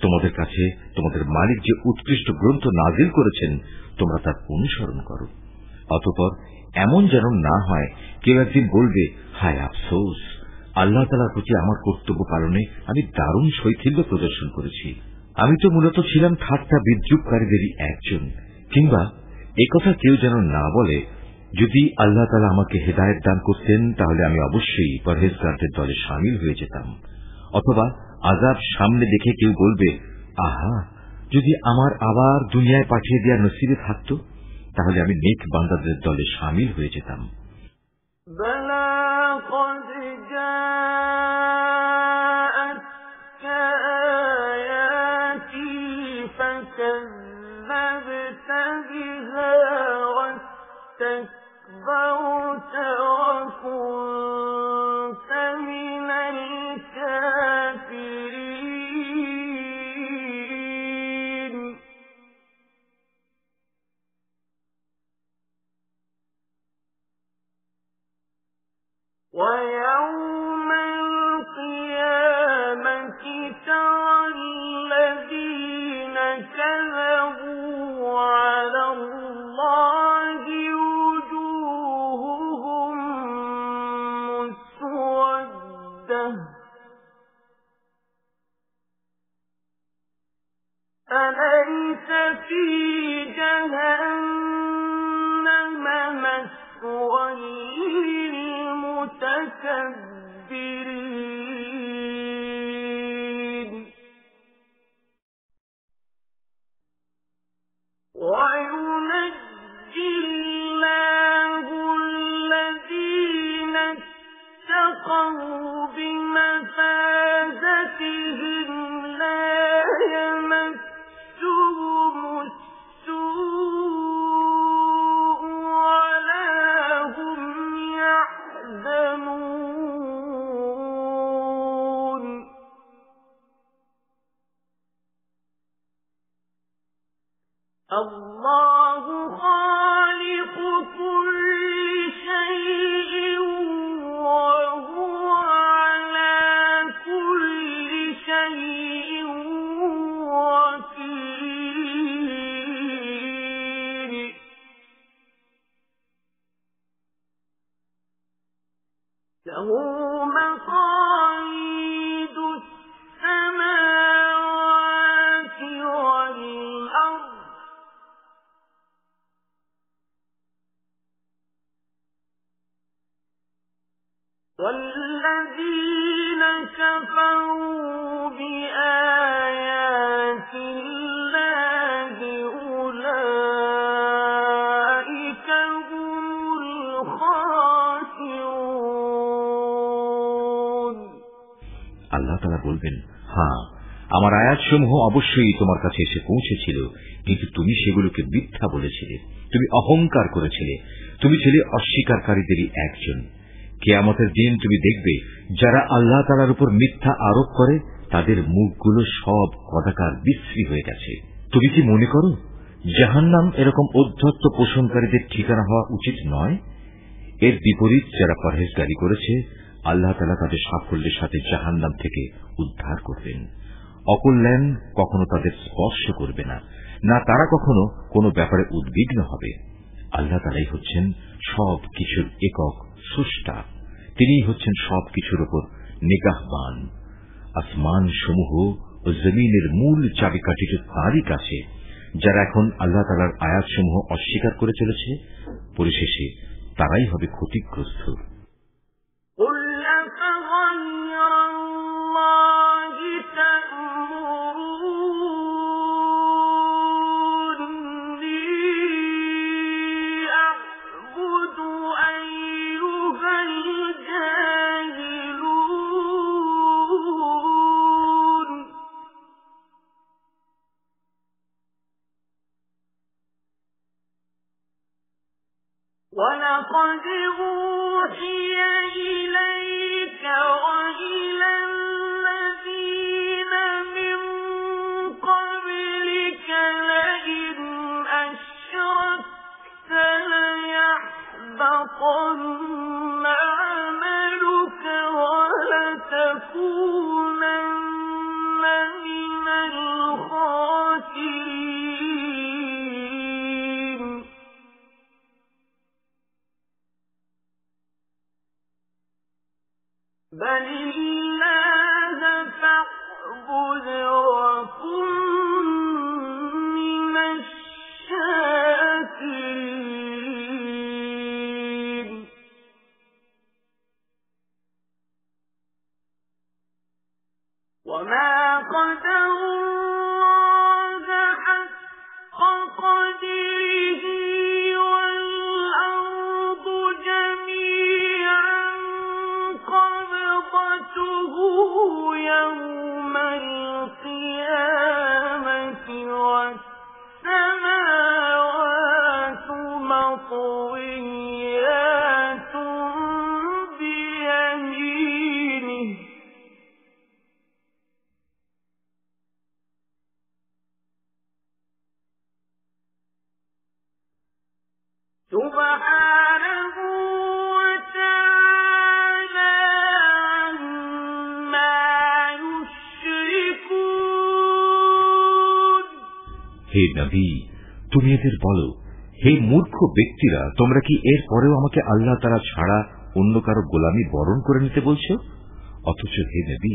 তোমাদের কাছে তোমাদের মালিক যে উৎকৃষ্ট গ্রন্থ নাজিল করেছেন তোমরা তার অনুসরণ করো। অতঃপর এমন যেন না হয় কেউ একদিন বলবে, হায় আফসোস, আল্লাহ তাআলার প্রতি আমার কর্তব্য পালনে আমি দারুণ শৈথিল্য প্রদর্শন করেছি। আমি তো মূলত ছিলাম ঠাট্টা বিদ্রূপকারীদেরই একজন। কিংবা একথা কেউ যেন না বলে, যদি আল্লাহ তাআলা আমাকে হেদায়েত দান করতেন তাহলে আমি অবশ্যই পরহেজগারদের দলে শামিল হয়ে যেতাম। অথবা আযাব সামনে দেখে কেউ বলবে, আহা, যদি আমার আবার দুনিয়ায় পাঠিয়ে দেওয়ার নসিবে থাকত তাহলে আমি নেক বান্দাদের দলে শামিল হয়ে যেতাম। استكبرت وكنت من الكافرين ويوم القيامة ترى الذين كذبوا على الله وجوههم مسودة أليس في جهنم مثوى للمتكبرين وينجي الله الذين اتقوا بمفازتهم لا يمسهم السوء ولا هم يحزنون الله خالق كل شيء وهو على كل شيء وكيل له مقاليد السماوات والأرض والذين كفروا بآيات الله أولئك هم الخاسرون আল্লাহ তাআলা বলবেন, হ্যাঁ, আমার আয়াতসমূহ অবশ্যই তোমার কাছে এসে পৌঁছেছিল, কিন্তু তুমি সেগুলোকে মিথ্যা বলেছিলে, তুমি অহংকার করেছিলে, তুমি ছিলে অস্বীকারীদেরই একজন। কিয়ামতের দিন তুমি দেখবে যারা আল্লাহ তাআলার উপর মিথ্যা আরোপ করে তাদের মুখগুলো সব কদাকার বিশ্রী হয়ে গেছে। তুমি কি মনে করো জাহান্নাম এরকম অধ্যত্ত পোষণকারীদের ঠিকানা হওয়া উচিত নয়? এর বিপরীত যারা পরহেজগারি করেছে আল্লাহ তাআলা তাদের সাফল্যের সাথে জাহান্নাম থেকে উদ্ধার করবেন। অকল্যাণ কখনো তাদের স্পর্শ করবে না, না তারা কখনো কোনো ব্যাপারে উদ্বিগ্ন হবে। আল্লাহ তাআলাই হচ্ছেন সব কিছুর একক স্রষ্টা, তিনিই হচ্ছেন সবকিছুর উপর নিগাহবান। আসমান সমূহ ও জমিনের মূল চাবিকাঠিটা তাঁরই কাছে। যারা এখন আল্লাহ তাআলার আয়াতসমূহ অস্বীকার করে চলেছে, পরিশেষে তারাই হবে ক্ষতিগ্রস্ত। ولقد أوحي إليك لَتَكُونَنَّ مِنَ الْخَاسِرِينَ بَلِ اللَّهَ فَاعْبُدْ وَكُن مِّنَ الشَّاكِرِينَ وَمَا قَدَرُوا اللَّهَ حَقَّ قَدْرِهِ وَالْأَرْضُ جَمِيعًا قَبْضَتُهُ يَوْمَ الْقِيَامَةِ وَالسَّمَاوَاتُ مَطْوِيَّاتٌ بِيَمِينِهِ سُبْحَانَهُ وَتَعَالَى عَمَّا يُشْرِكُونَ হে নবী, তুমি এদের বলো, হে মূর্খ ব্যক্তিরা, তোমরা কি এর পরেও আমাকে আল্লাহ তাআলা ছাড়া অন্য কারো গোলামি বরণ করে নিতে বলছো? অথচ হে নবী,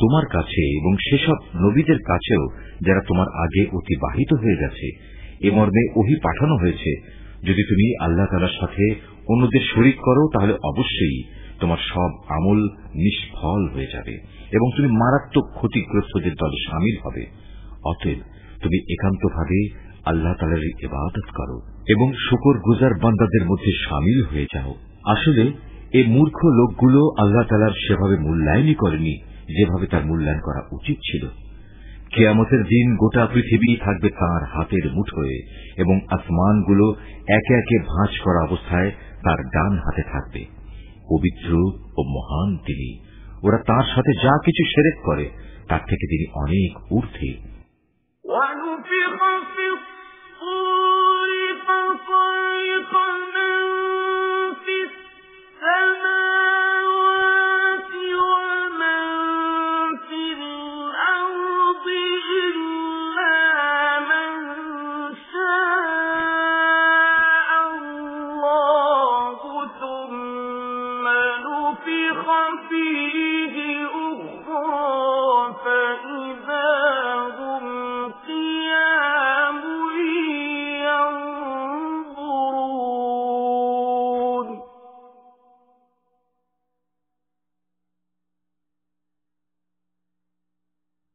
তোমার কাছে এবং সেসব নবীদের কাছেও যারা তোমার আগে অতিবাহিত হয়ে গেছে এ মর্মে ওহী পাঠানো হয়েছে, যদি তুমি আল্লাহ তাআলার সাথে অন্যদের শরীক করো তাহলে অবশ্যই তোমার সব আমল নিষ্ফল হয়ে যাবে এবং তুমি মারাত্মক ক্ষতিগ্রস্তদের দলে শামিল হবে। অতএব তুমি একান্তভাবে আল্লাহ তাআলার ইবাদত করো এবং শুকরগুজার বান্দাদের মধ্যে শামিল হয়ে যাও। আসলে এই মূর্খ লোকগুলো আল্লাহ তাআলার সেভাবে মূল্যায়নই করেনি যেভাবে তার মূল্যায়ন করা উচিত ছিল। কিয়ামতের দিন গোটা পৃথিবী থাকবে তাঁর হাতের মুঠোয় এবং আসমানগুলো একে একে ভাঁজ করা অবস্থায় তার ডান হাতে থাকবে। পবিত্র ও মহান তিনি। ওরা তাঁর সাথে যা কিছু শিরক করে তার থেকে তিনি অনেক ঊর্ধ্বে। وَنُفِخَ فِي الصُّورِ فَصَعِقَ مَن فِي السَّمَاوَاتِ وَمَن فِي الْأَرْضِ إِلَّا مَن شَاءَ اللَّهُ ثُمَّ نُفِخَ فِيهِ أُخْرَىٰ فَإِذَا هُمْ قِيَامٌ يَنظُرُونَ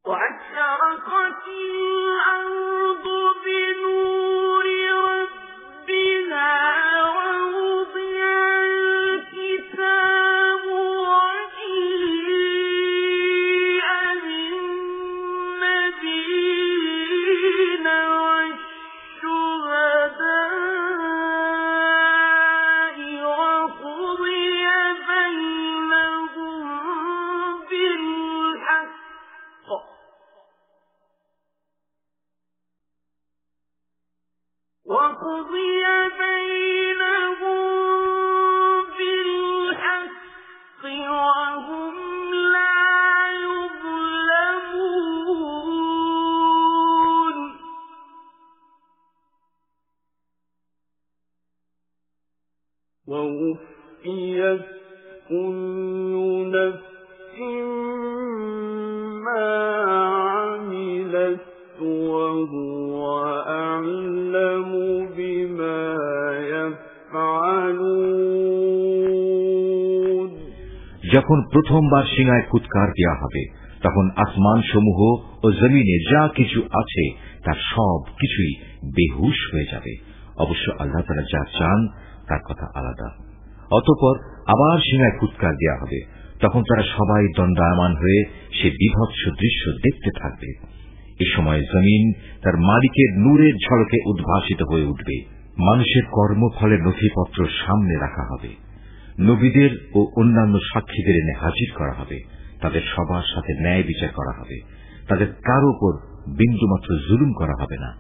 وَأَشْرَقَتِ الْأَرْضُ بِنُورِ رَبِّهَا وَوُضِعَ الْكِتَابُ وَجِيءَ بِالنَّبِيِّينَ وَالشُّهَدَاءِ وَقُضِيَ بَيْنَهُم بِالْحَقِّ وَهُمْ لَا يُظْلَمُونَ وَوُفِّيَتْ كُلُّ نَفْسٍ مَّا عَمِلَتْ وَهُوَ أَعْلَمُ بِمَا يَفْعَلُونَ যখন প্রথমবার সিঙায় ফুৎকার দেয়া হবে তখন আসমান সমূহ ও জমিনে যা কিছু আছে তার সব কিছুই বেহুশ হয়ে যাবে। অবশ্য আল্লাহ তাআলা যা চান তার কথা আলাদা। অতঃপর আবার সিঙায় ফুৎকার দেয়া হবে, তখন তারা সবাই দণ্ডায়মান হয়ে সে বিভৎস দৃশ্য দেখতে থাকবে। এ সময় জমিন তার মালিকের নূরের ঝলকে উদ্ভাসিত হয়ে উঠবে। মানুষের কর্মফলের নথিপত্র সামনে রাখা হবে। নবীদের ও অন্যান্য সাক্ষীদের এনে হাজির করা হবে। তাদের সবার সাথে ন্যায় বিচার করা হবে। তাদের কারো উপর বিন্দুমাত্র জুলুম করা হবে না।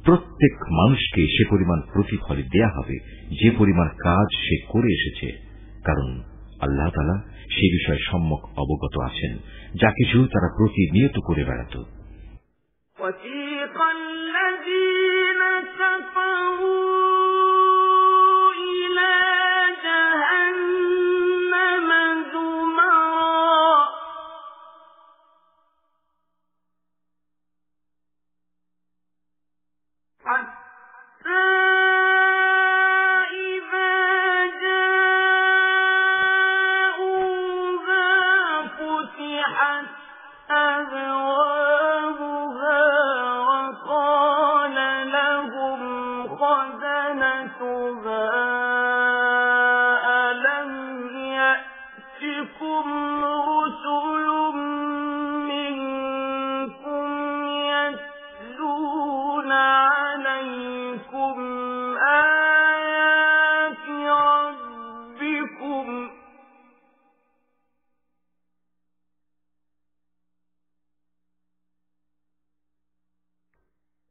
প্রত্যেক মানুষকে সে পরিমাণ প্রতিফল দেয়া হবে যে পরিমাণ কাজ সে করে এসেছে, কারণ আল্লাহ তাআলা সে বিষয়ে সম্যক অবগত আছেন, যা কিছু তারা প্রতিনিয়ত করে বেড়াত।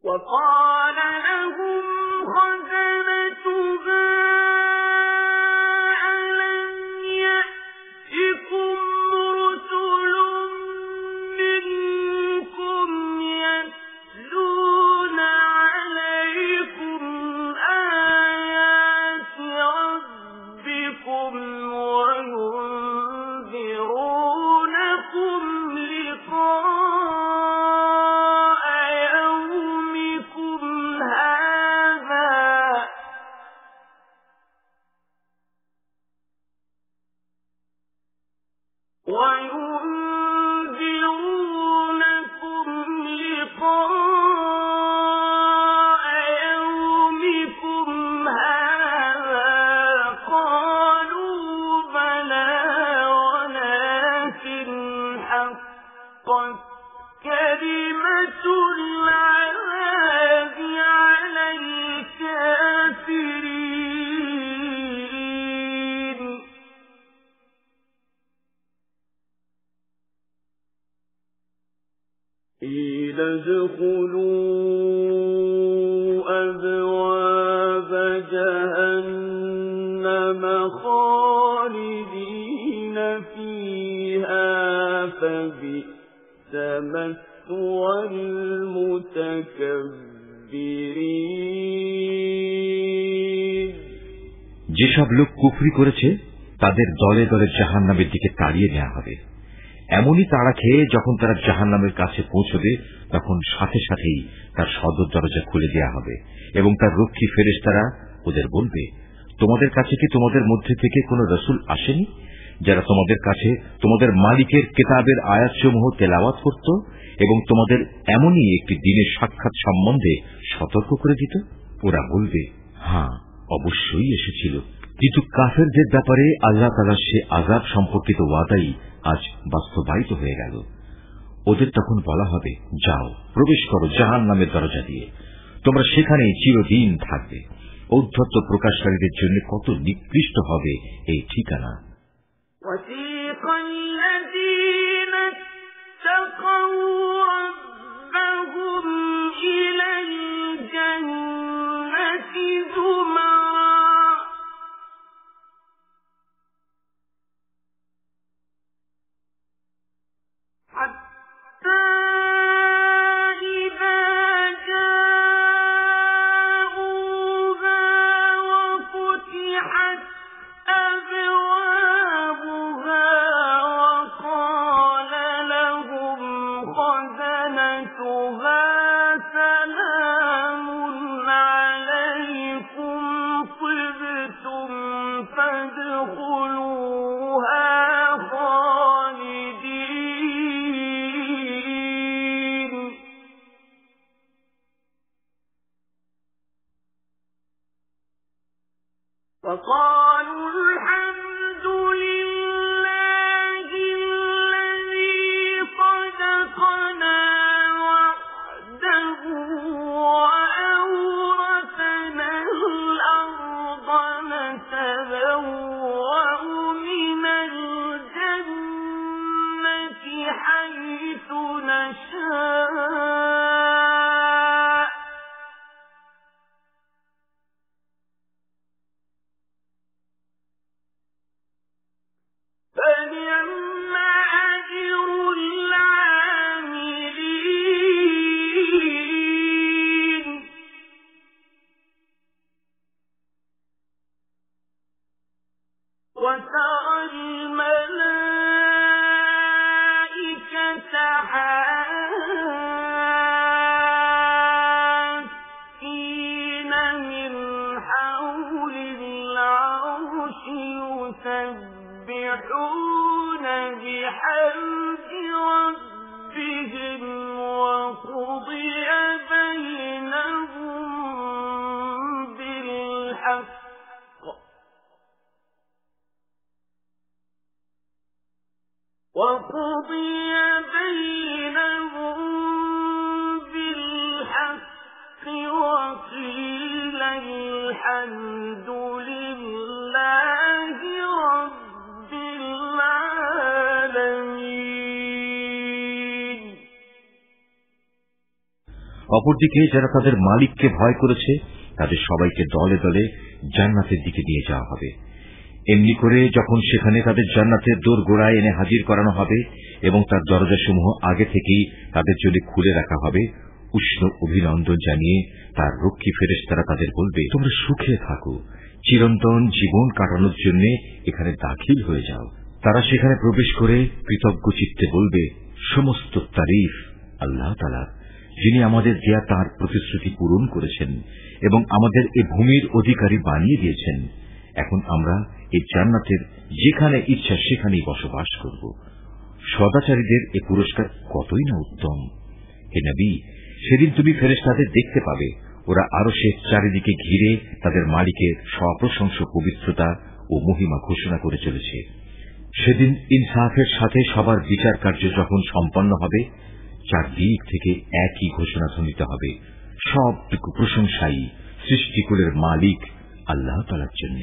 وقال لهم خزنتها ألم يأتكم رسل منكم يتلون عليكم آيات ربكم وينذرونكم لقاء يومكم هذا قالوا بلى ولكن حقت كلمة العذاب على الكافرين قيل ادخلوا أبواب جهنم خالدين فيها فبئس مثوى المتكبرين। যেসব লোক কুফরি করেছে তাদের দলে দলে জাহান্নামের দিকে তাড়িয়ে নেওয়া হবে। এমনই তাড়া খেয়ে যখন তারা জাহান্নামের কাছে পৌঁছবে তখন সাথে সাথেই তার সদর দরজা খুলে দেওয়া হবে এবং তার রক্ষী ফেরেশতারা ওদের বলবে, তোমাদের কাছে কি তোমাদের মধ্যে থেকে কোন রসুল আসেনি যারা তোমাদের কাছে তোমাদের মালিকের কিতাবের আয়াতসমূহ তেলাওয়াত করত এবং তোমাদের এমনই একটি দিনের সাক্ষাৎ সম্বন্ধে সতর্ক করে দিত? ওরা বলবে, হ্যাঁ, অবশ্যই এসেছিল। কিন্তু কাফেরদের ব্যাপারে আল্লাহ তাআলার সে আযাব সম্পর্কিত ওয়াদাই আজ বাস্তবায়িত হয়ে গেল। ওদের তখন বলা হবে, যাও প্রবেশ করো জাহান্নামের দরজা দিয়ে, তোমরা সেখানে চিরদিন থাকবে। ঔদ্ধত্য প্রকাশকারীদের জন্য কত নিকৃষ্ট হবে এই ঠিকানা। وَسِيقَ الَّذِينَ اتَّقَوْا رَبَّهُمْ إِلَى الْجَنَّةِ زُمَرًا حَتَّى إِذَا جَاءُوهَا وَفُتِحَتْ أَبْوَابُهَا وَقَالَ لَهُمْ خَزَنَتُهَا سَلَامٌ عَلَيْكُمْ طِبْتُمْ فَادْخُلُوهَا خَالِدِينَ وَقَالُوا الْحَمْدُ لِلَّهِ الَّذِي صَدَقَنَا وَعْدَهُ وَأَوْرَثَنَا الْأَرْضَ نَتَبَوَّأُ مِنَ الْجَنَّةِ حَيْثُ نَشَاءُ بحمد ربهم وقضي بينهم بالحق وقيل الحمد لله رب العالمين। অপরদিকে যারা তাদের মালিককে ভয় করেছে তাদের সবাইকে দলে দলে জান্নাতের দিকে নিয়ে যাওয়া হবে। এমনি করে যখন সেখানে তাদের জান্নাতের দোরগোড়ায় এনে হাজির করানো হবে এবং তার দরজাসমূহ আগে থেকেই তাদের জন্য খুলে রাখা হবে, উষ্ণ অভিনন্দন জানিয়ে তার রক্ষী ফেরেশতারা তাদের বলবে, তোমরা সুখে থাকো, চিরন্তন জীবন কাটানোর জন্য এখানে দাখিল হয়ে যাও। তারা সেখানে প্রবেশ করে কৃতজ্ঞ চিত্তে বলবে, সমস্ত তারিফ আল্লাহ তাআলার, যিনি আমাদের দেয়া তাঁর প্রতিশ্রুতি পূরণ করেছেন এবং আমাদের এ ভূমির অধিকারী বানিয়ে দিয়েছেন। এখন আমরা এই জান্নাতের যেখানে ইচ্ছা সেখানেই বসবাস করব। সদাচারীদের এ পুরস্কার কতই না উত্তম। হে নবী, সেদিন তুমি ফেরেশতাদের দেখতে পাবে, ওরা আরশের চারিদিকে ঘিরে তাদের মালিকের সপ্রশংস পবিত্রতা ও মহিমা ঘোষণা করে চলেছে। সেদিন ইনসাফের সাথে সবার বিচার কার্য যখন সম্পন্ন হবে, চারদিক থেকে একই ঘোষণা ধ্বনিত হবে, সবটুকু প্রশংসাই সৃষ্টিকুলের মালিক আল্লাহ তাআলার জন্য।